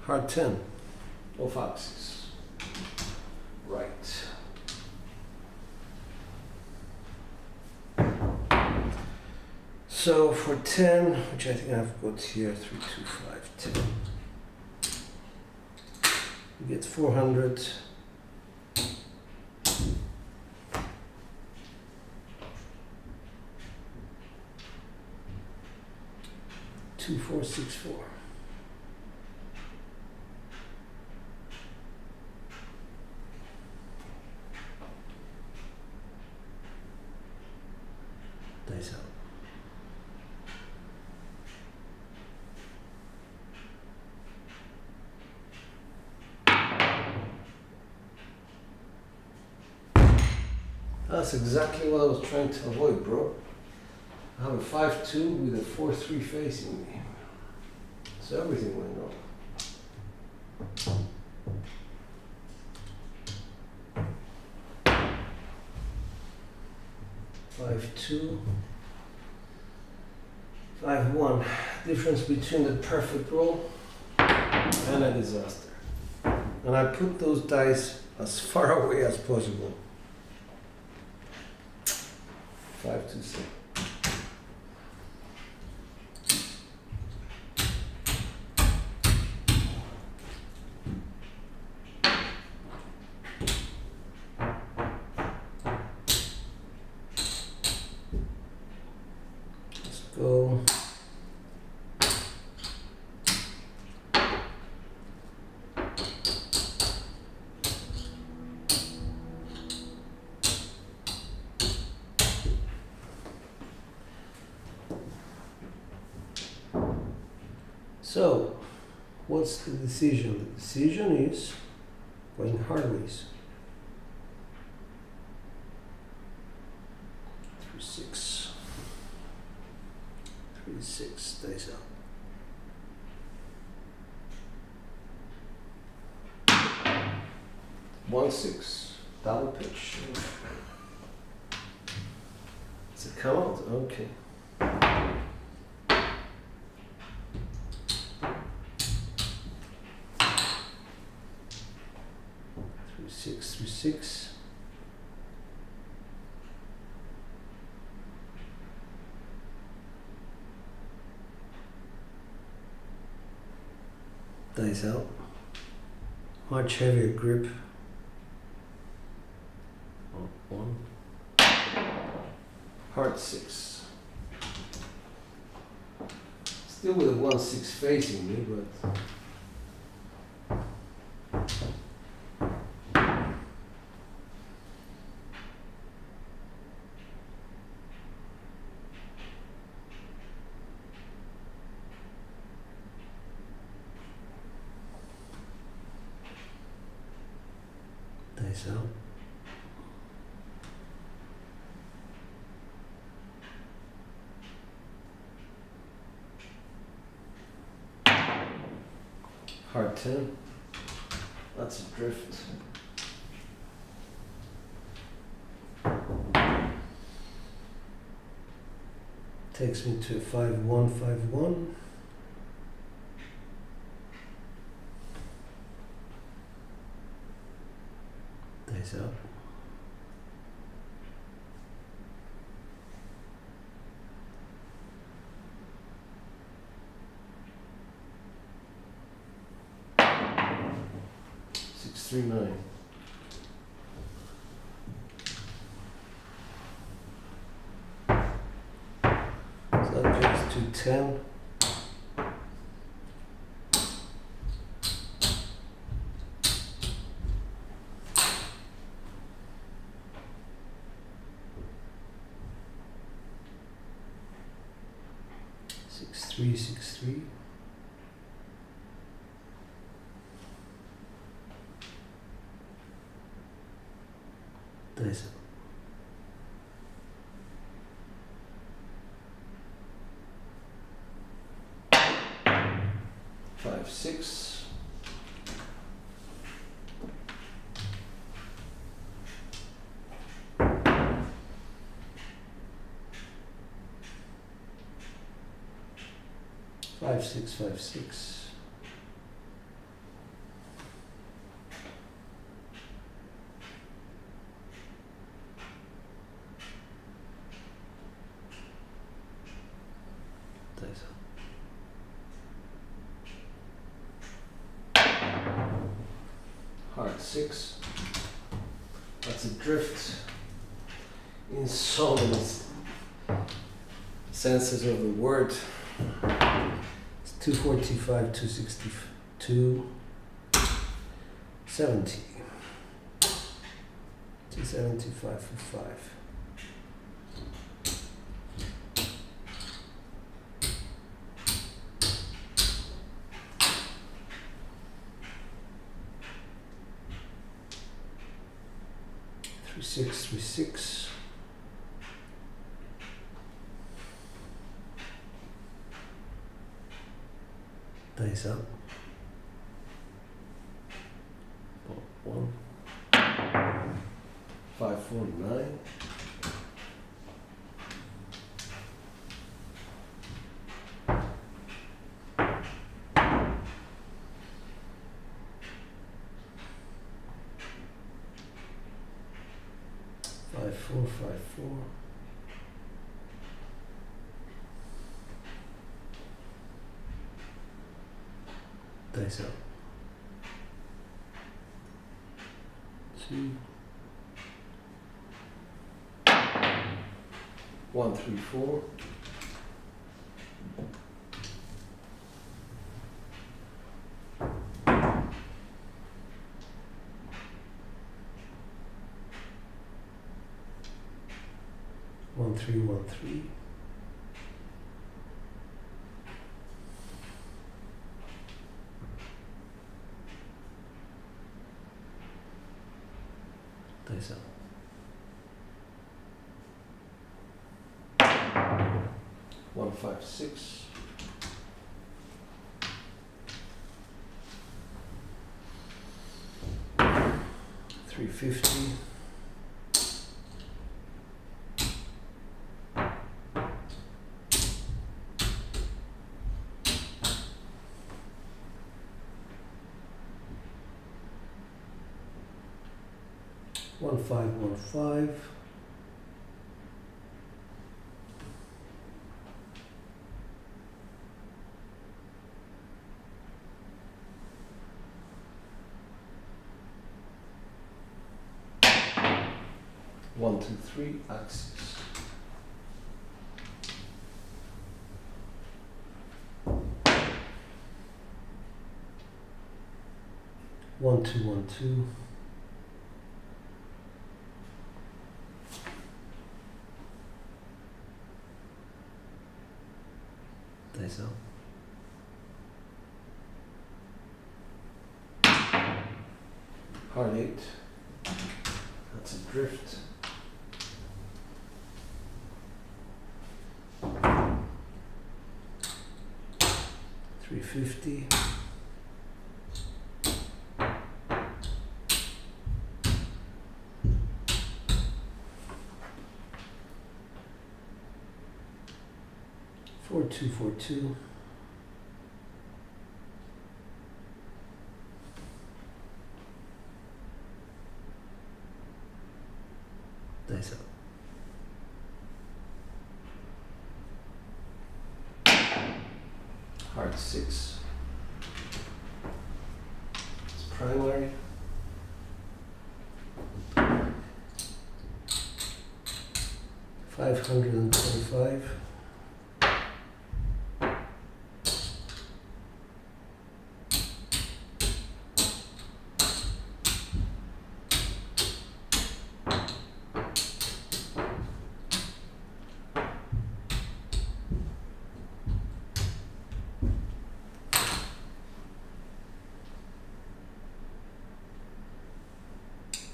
Hard 10. No foxes. Right. So for 10, which I think I've got here, 3, 2, 5, 10. We get 400. Two, 4, 6, 4. Dice out. That's exactly what I was trying to avoid, bro. I have a 5-2 with a 4-3 facing me. So everything went wrong. 5-2, 5-1. Difference between the perfect roll and a disaster. And I put those dice as far away as possible. 5-2-6. Let's go. So, what's the decision? The decision is going Hways. 3-6. 3-6 stays up. 1-6. Double pitch. It's a come out. Okay. 6-3-6. Dice out. Much heavier grip. Oh, 1. Heart 6. Still with a 1-6 facing me, but. Dice out. Hard 10. That's a drift. Takes me to 5-1, 5-1. Dice out. 639. Subjects 210. Six three 6-3. Dice up. 5-6. 5-6 5-6. Dice up. Heart 6. That's a drift in so many senses of the word. It's 245, 262, 70. 275 for 5. Three six 3 6. Dice up. 1. 5 4 9. Five four 5 4. Dice up. 2. 1 3 4. 1 3 1 3. Dice up. 1 5 6. 350. 1 5 1 5. 1 2 3 axis. 1 2 1 2. Dice up. Heart 8. That's a drift. 350. 4 2 4 2. Dice up. Heart 6. It's primary. 525.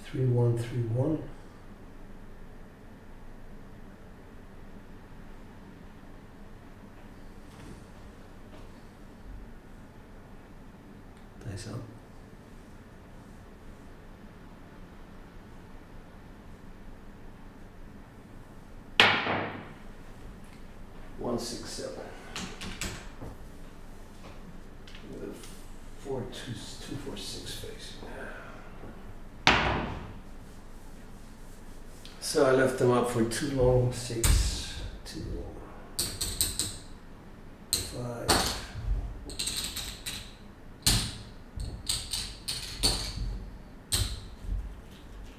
Three one three one. Dice up. One six seven. With a 246 face. So I left them up for too long. 6, 2, 5.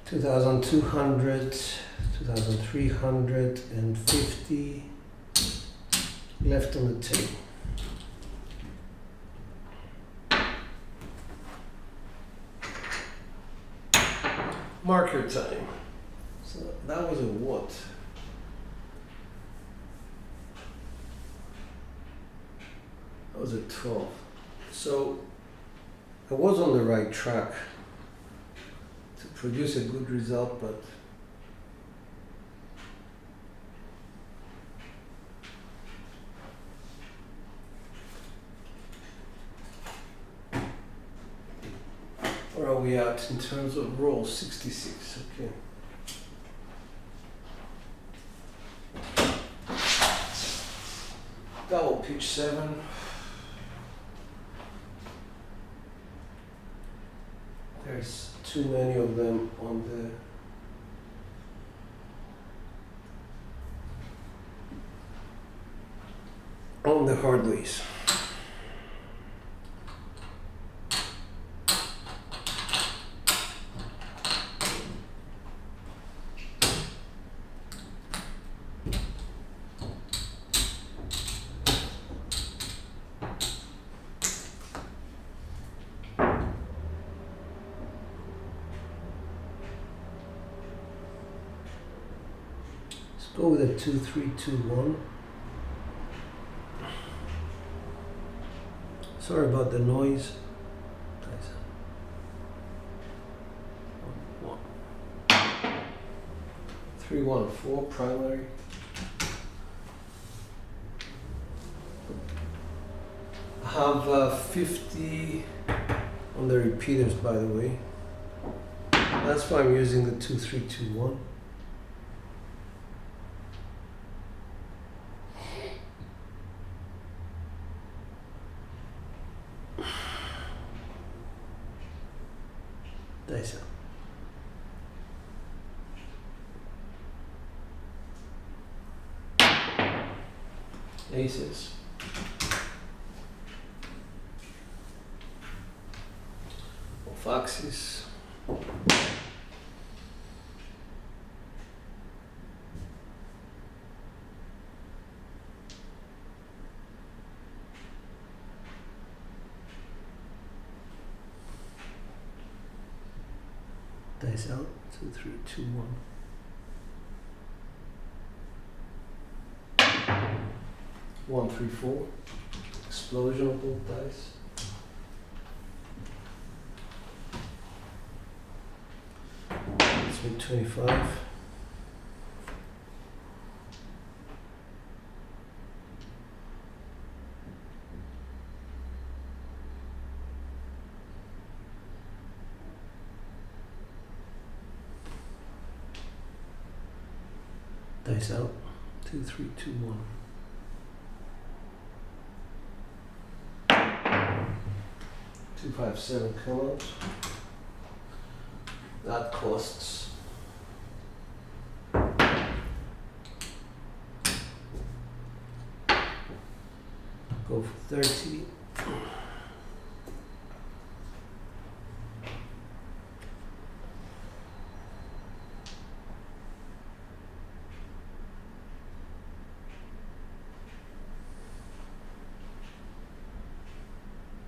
$2,200, 2,350 left on the table. Marker time. So that was a what? That was a 12. So I was on the right track to produce a good result, but where are we at in terms of roll? 66, okay. Double pitch 7. There's too many of them on the hardways. Go with a 2, 3, 2, 1. Sorry about the noise. 3, 1, 4 primary. I have 50 on the repeaters, by the way. That's why I'm using the 2, 3, 2, 1. Dice up. Aces. Or foxes. Dice out, 2, 3, 2, 1. One, 3, 4. Explosion of both dice. It's been 25. Dice out, 2, 3, 2, 1. 2, 5, 7 come out. That costs go for 30.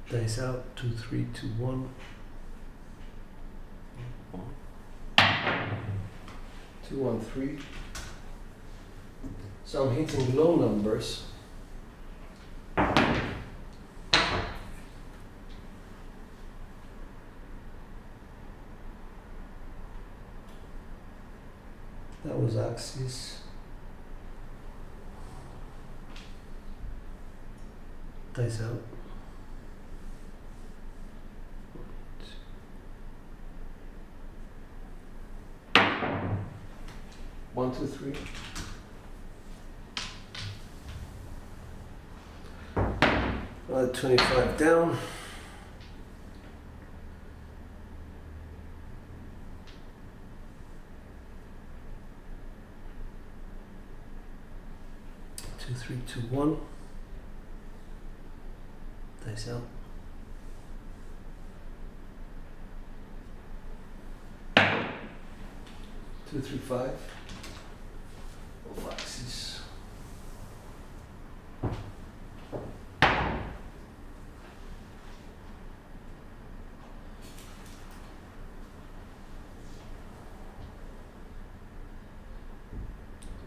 Dice out. 2, 3, 2, 1. 2, 1, 3. So I'm hitting low numbers. That was axis. Dice out. 1, 2, 3. 25 down. Two, 3, 2, 1. Dice out. 2, 3, 5. Off axis.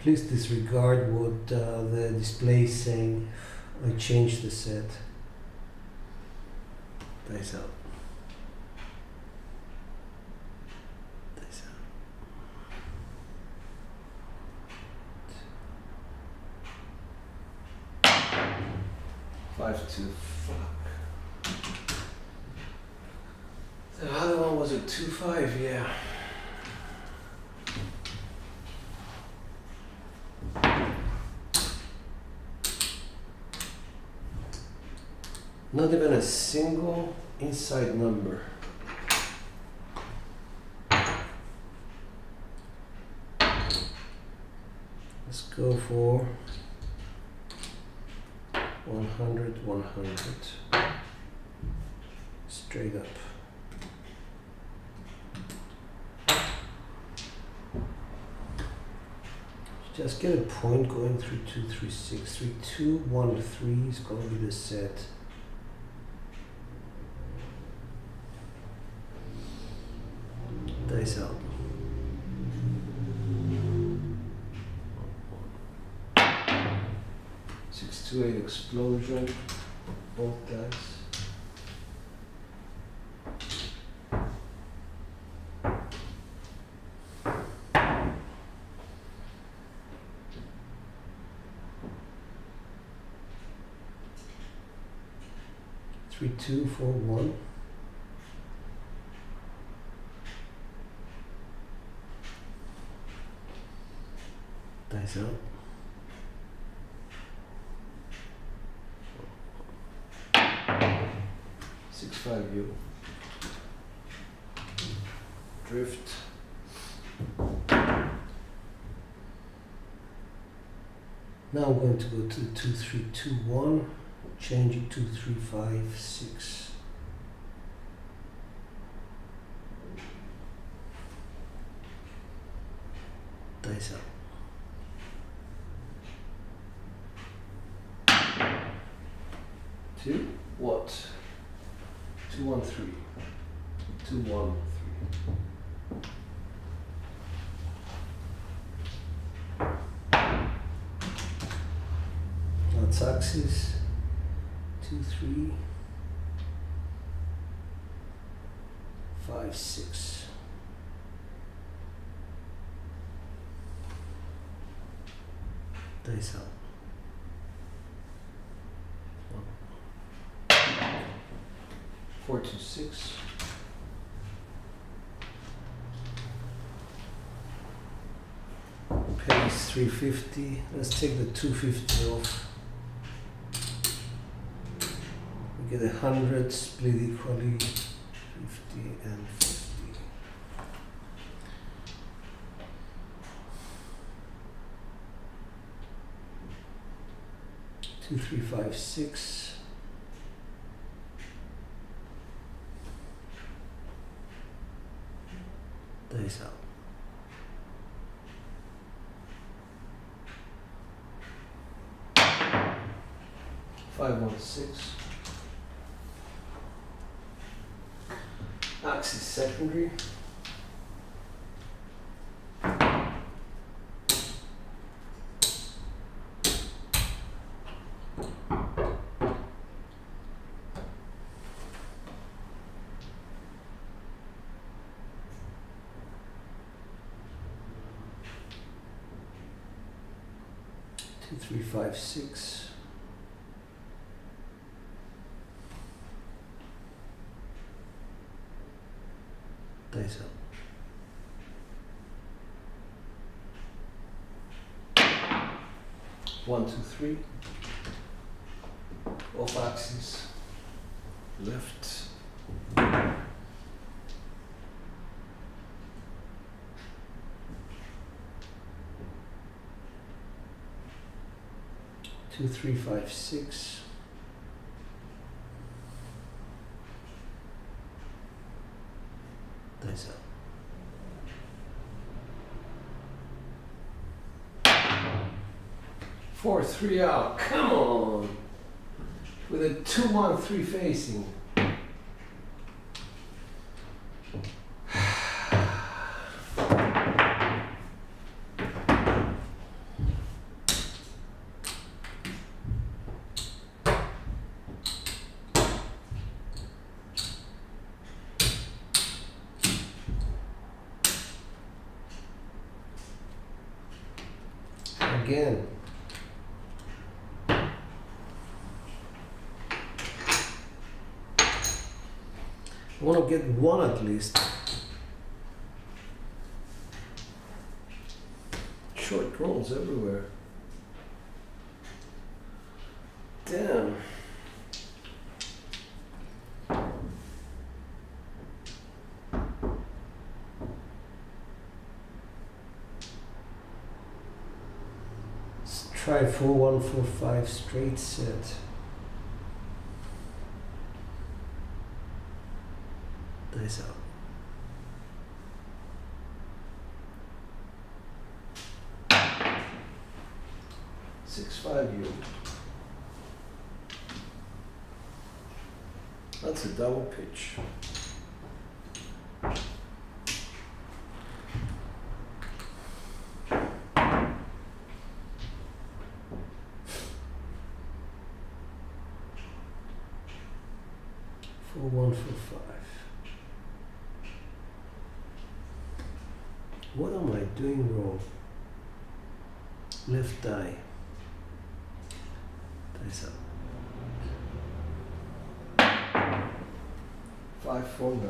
Please disregard what the display is saying. I changed the set. Dice out. Dice out. 5, 2. Fuck. The other one was a 2, 5. Yeah. Not even a single inside number. Let's go for 100, 100. Straight up. Just get a point going through 2, 3, 6, 3, 2, 1, 3 is going to be the set. Dice out. 6, 2, 8 explosion. Both dice. Three, 2, 4, 1. Dice out. 6, 5, you. Drift. Now I'm going to go to 2, 3, 2, 1. Change it to 3, 5, 6. Dice out. 2, what? 2, 1, 3. 2, 1, 3. That's axis. 2, 3. 5, 6. Dice out. 4, 2, 6. Pace 350. Let's take the 250 off. We get 100 split equally. 50 and 50. 2, 3, 5, 6. Dice out. 5, 1, 6. secondary. Two, three, five, six. Dice up. One, two, three. Off axis. Left. Two, three, five, six. Dice up. 4, 3 out. Come on. With a 2, 1, 3 facing. Again. I want to get one at least. Short rolls everywhere. Damn. Let's try 4, 1, 4, 5 straight set. Dice out. Six, 5 you. That's a double pitch. Four, 1, 4, 5. What am I doing wrong? Left die. Dice up. 5, 4, 9.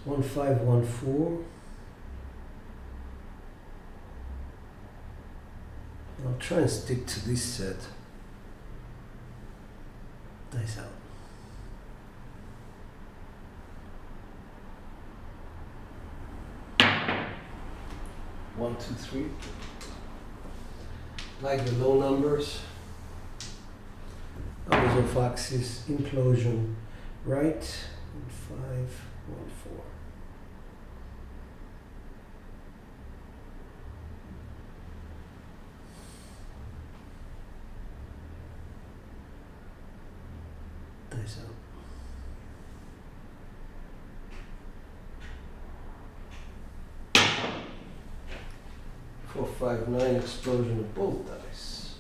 One, 5, 1, 4. I'll try and stick to this set. Dice out. One, 2, 3. Like the low numbers. Always off axis, implosion, right, and 5, 1, 4. Dice out. 4, 5, 9 explosion of both dice.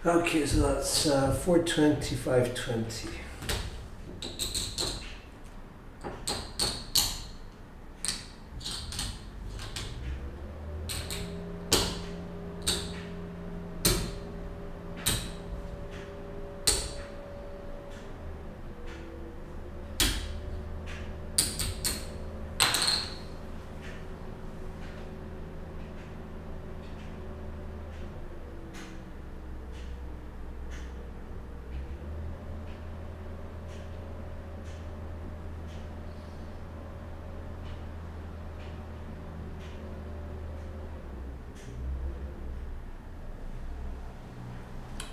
Okay, so that's 420, 520.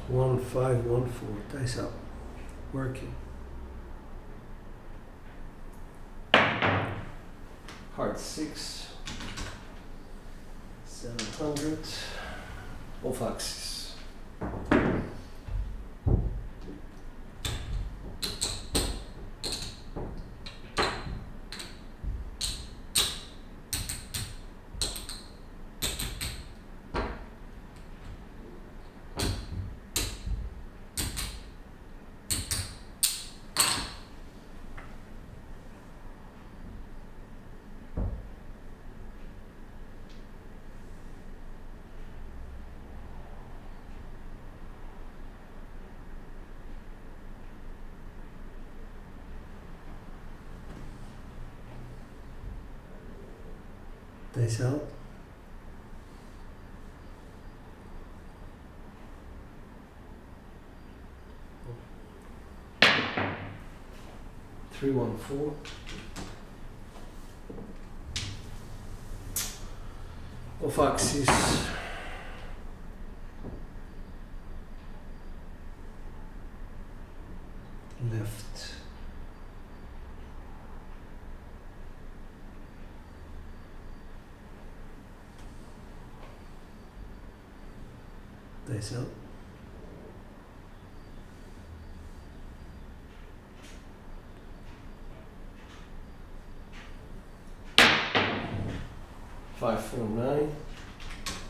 1514. Dice up. Working. Heart 6. 700. Off axis. Dice out. Three, 1, 4. Off axis. Left. Dice out. Five, 4, 9.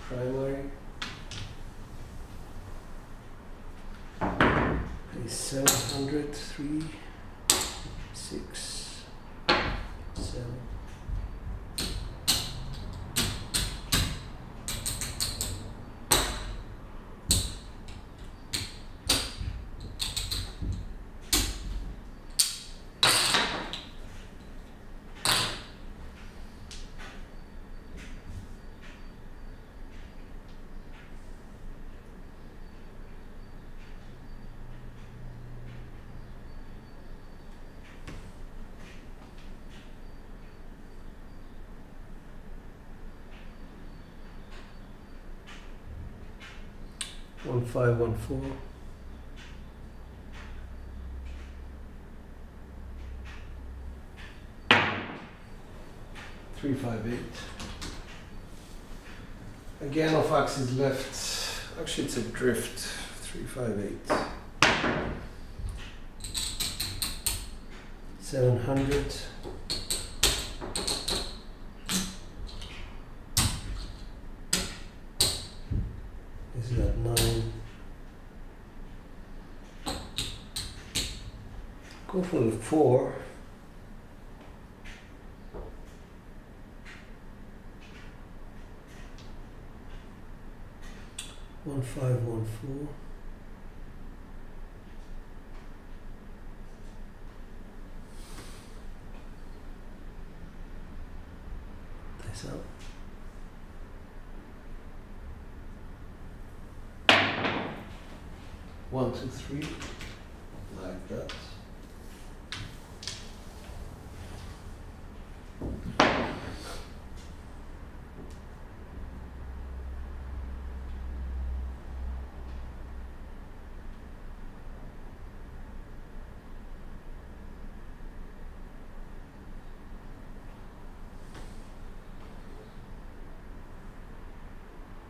Primary. Pay 700. 3, 6, 7. One, 5, 1, 4. Three, 5, 8. Again off axis left. Actually it's a drift. 3, 5, 8. 700. This is at 9. Go for the 4. One, 5, 1, 4. Dice out. 1, 2, 3, like that.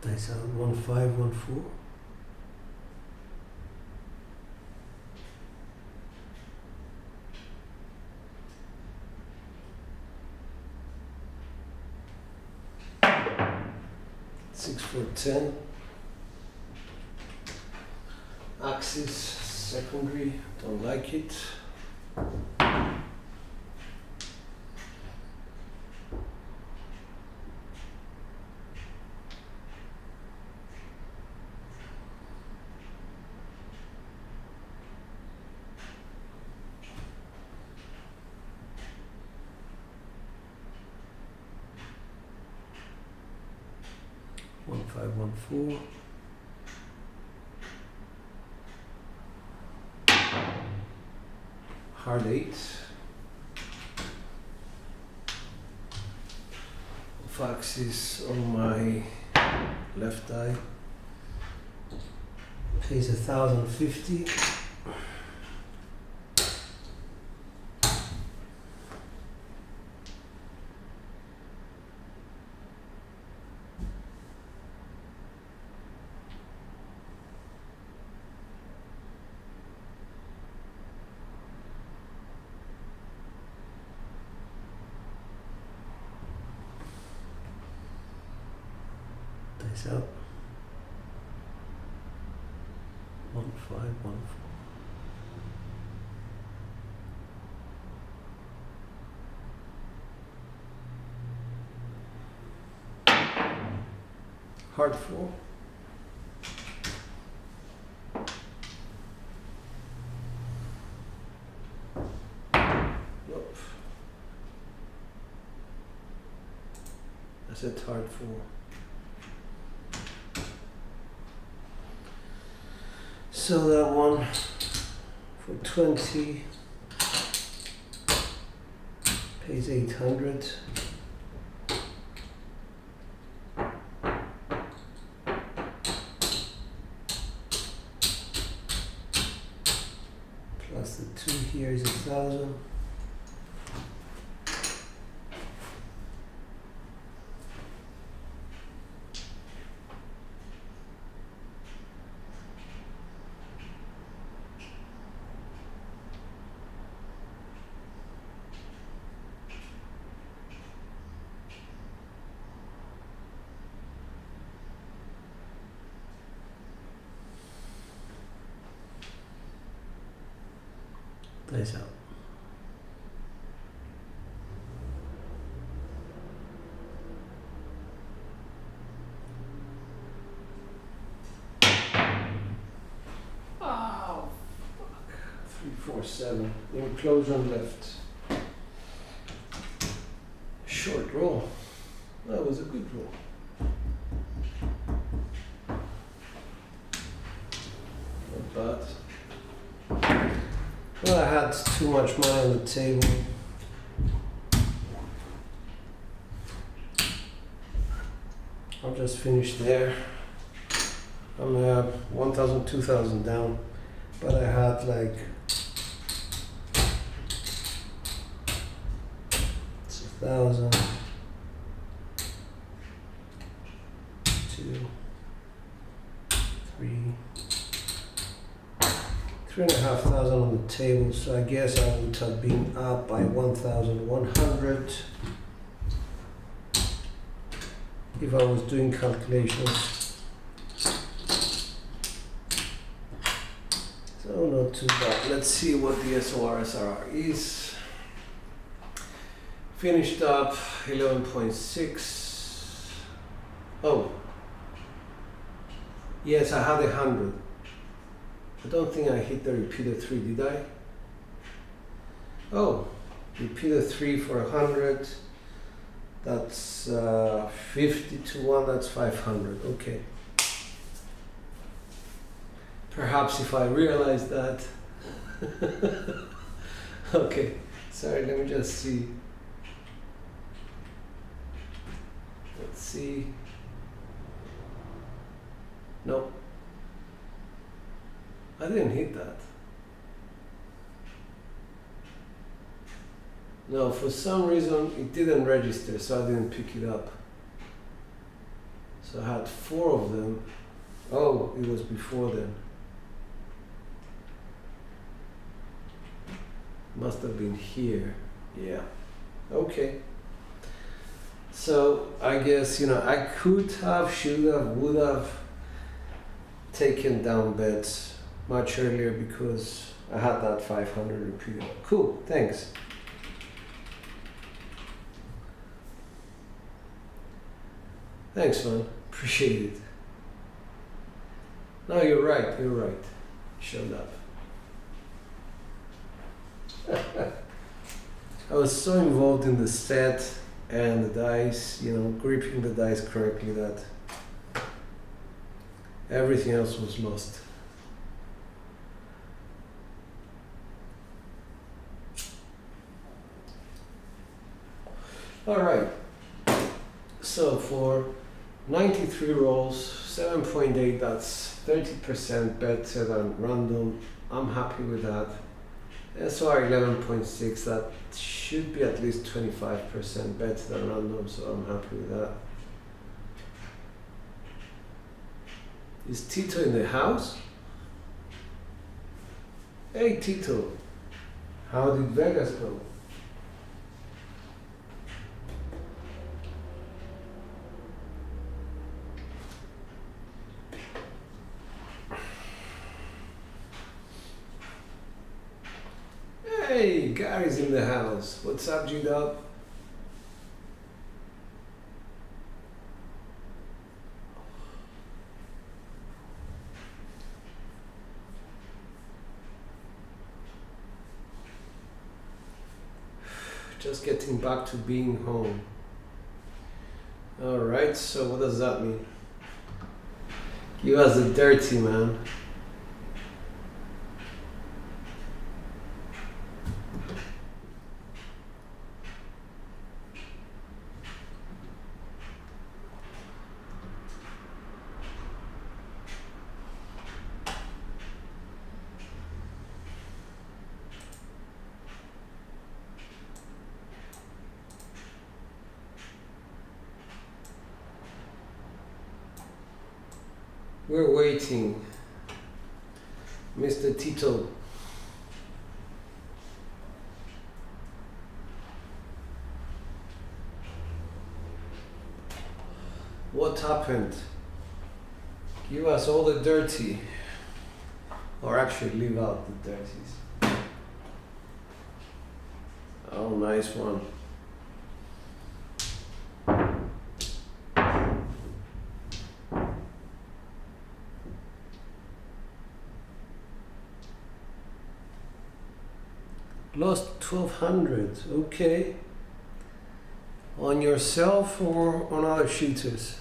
Dice out. 1, 5, 1, 4. Six, 4, 10. Axis, secondary, don't like it. One, 5, 1, 4. Hard 8. Off axis on my left eye. pays 1,050. Dice out. 1, 5, 1, 4. Hard 4. Nope. I said hard 4. So that one for 20 pays 800. Plus the 2 here is 1,000. Dice out. Oh, 3, 4, 7. Enclosure left. Short roll. That was a good roll. Not bad. Well, I had too much money on the table. I'll just finish there. I'm 1,000, 2,000 down, but I had like it's 1,000, 2, 3. 3,500 on the table, so I guess I would have been up by 1,100 if I was doing calculations. So not too bad. Let's see what the SORSR is. Finished up 11.6. Oh, yes, I had 100. I don't think I hit the repeater 3, did I? Oh, repeater 3 for 100. That's 50 to 1, that's 500. Okay. Perhaps if I realize that. Okay, sorry, let me just see. Let's see. No. I didn't hit that. No, for some reason it didn't register, so I didn't pick it up. So I had 4 of them. Oh, it was before then. Must have been here. Yeah. Okay. So I guess, I could have, should have, would have taken down bets much earlier because I had that 500 repeater. Cool, thanks. Thanks, man. Appreciate it. No, you're right. Showed up. I was so involved in the set and the dice, gripping the dice correctly that everything else was lost. All right. So for 93 rolls, 7.8, that's 30% better than random. I'm happy with that. SR 11.6, that should be at least 25% better than random, so I'm happy with that. Is Tito in the house? Hey Tito, how did Vegas go? Hey, Gary's in the house. What's up, G-Dub? Just getting back to being home. Alright, so what does that mean? Give us the dirty, man. We're waiting. Mr. Tito. What happened? Give us all the dirty. Or actually leave out the dirties. Oh, nice one. Lost 1200, okay. On yourself or on other shooters?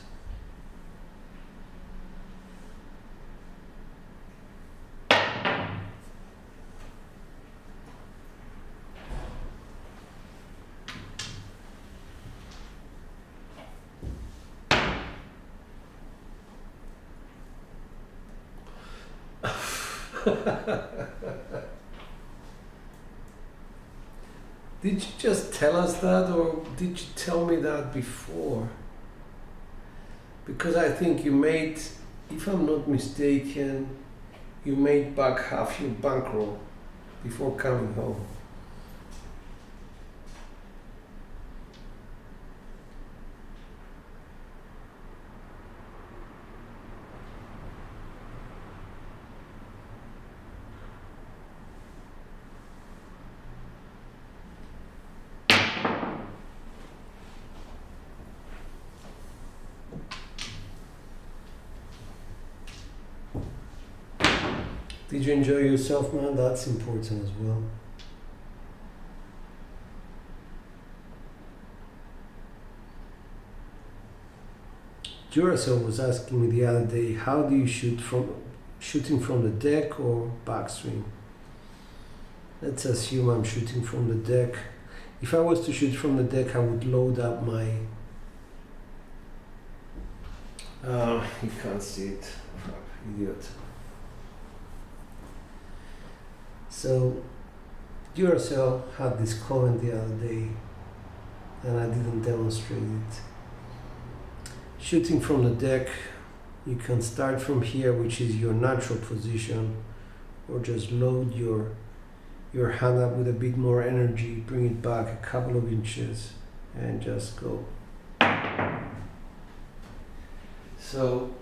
Did you just tell us that, or did you tell me that before? Because I think you made, if I'm not mistaken, you made back half your bankroll before coming home. Did you enjoy yourself, man? That's important as well. Duracell was asking me the other day, how do you shoot shooting from the deck or backstream? Let's assume I'm shooting from the deck. If I was to shoot from the deck, I would load up my... you can't see it. Fuck, idiot. So Duracell had this comment the other day and I didn't demonstrate it. Shooting from the deck, you can start from here, which is your natural position, or just load your hand up with a bit more energy, bring it back a couple of inches and just go. So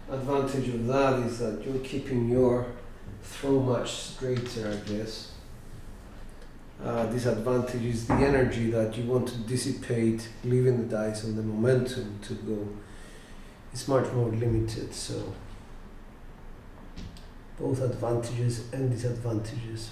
advantage of that is that you're keeping your throw much straighter, I guess. Disadvantage is the energy that you want to dissipate, leaving the dice and the momentum to go. It's much more limited, so both advantages and disadvantages.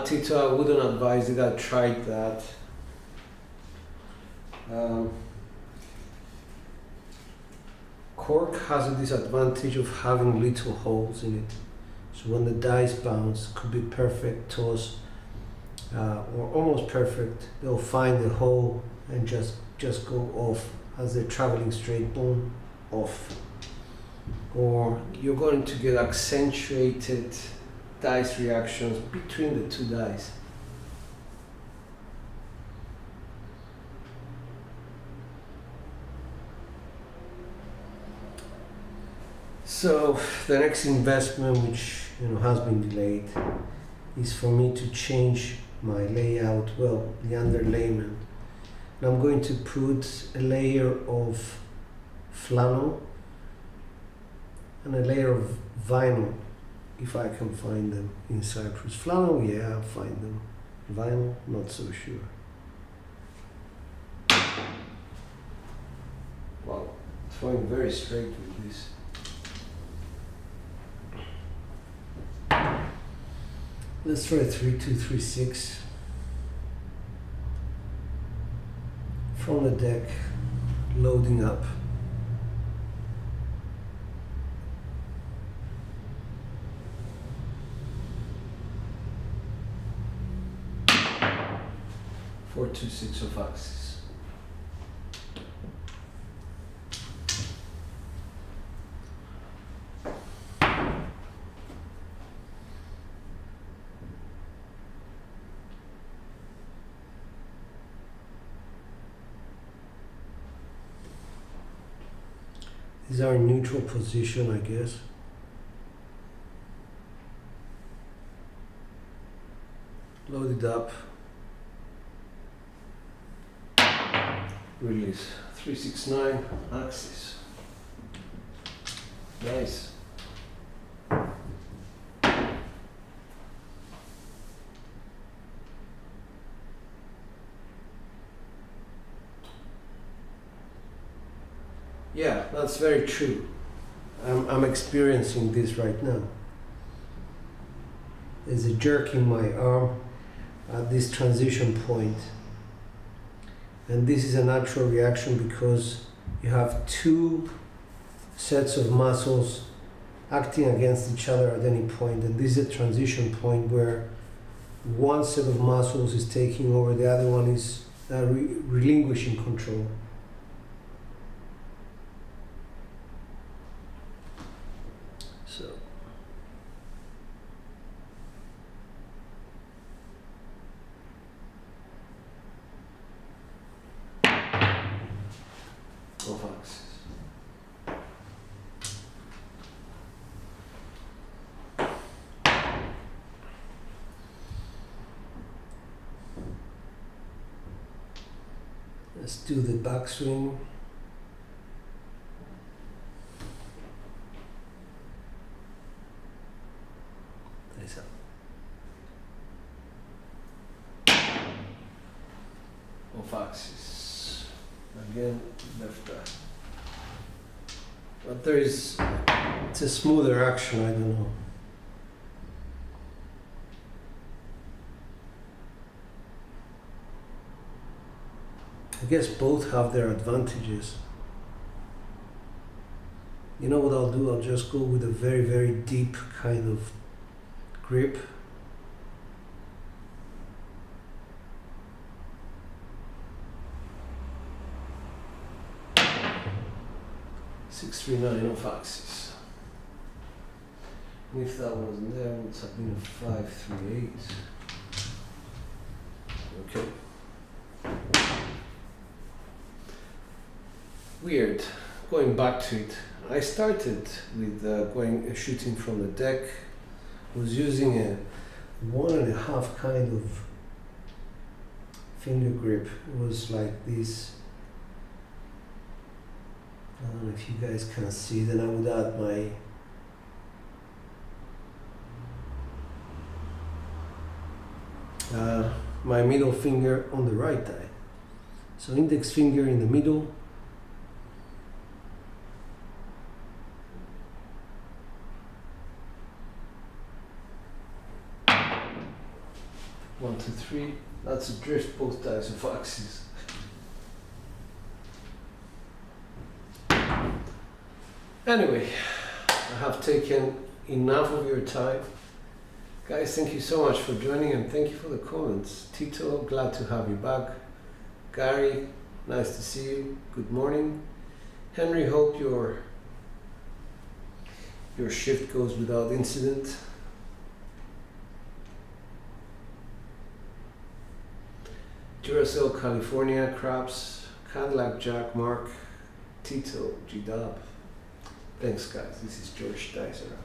Tito, I wouldn't advise it. I tried that. Cork has a disadvantage of having little holes in it. So when the dice bounce, could be perfect toss or almost perfect. They'll find the hole and just go off as they're traveling straight, boom, off. Or you're going to get accentuated dice reactions between the two dice. So the next investment, which has been delayed, is for me to change my layout, well, the underlayment. And I'm going to put a layer of flannel and a layer of vinyl, if I can find them in Cyprus. Flannel, yeah, I'll find them. Vinyl, not so sure. Wow, throwing very straight with this. Let's try 3236 from the deck, loading up. Four, 2, 6 of axis. These are in neutral position, I guess. Load it up. Release. 369 axis. Nice. Yeah, that's very true. I'm experiencing this right now. There's a jerk in my arm at this transition point. And this is a natural reaction because you have two sets of muscles acting against each other at any point. And this is a transition point where one set of muscles is taking over, the other one is relinquishing control. So off axis. Let's do the backswing. Nice up. Off axis. Again, left eye. But it's a smoother action, I don't know. I guess both have their advantages. You know what I'll do? I'll just go with a very, very deep kind of grip. Six, 3, 9 off axis. And if that wasn't there, it would have been a 5, 3, 8. Okay. Weird. Going back to it, I started with shooting from the deck. Was using a 1.5 kind of finger grip. It was like this. I don't know if you guys can see. Then I would add my middle finger on the right eye. So index finger in the middle. 1, 2, 3. That's a drift, both dice of axes. Anyway, I have taken enough of your time. Guys, thank you so much for joining and thank you for the comments. Tito, glad to have you back. Gary, nice to see you. Good morning. Henry, hope your shift goes without incident. Duracell, California, Crabs, Cadillac, Jack, Mark, Tito, G-Dub. Thanks guys, this is George Dicer.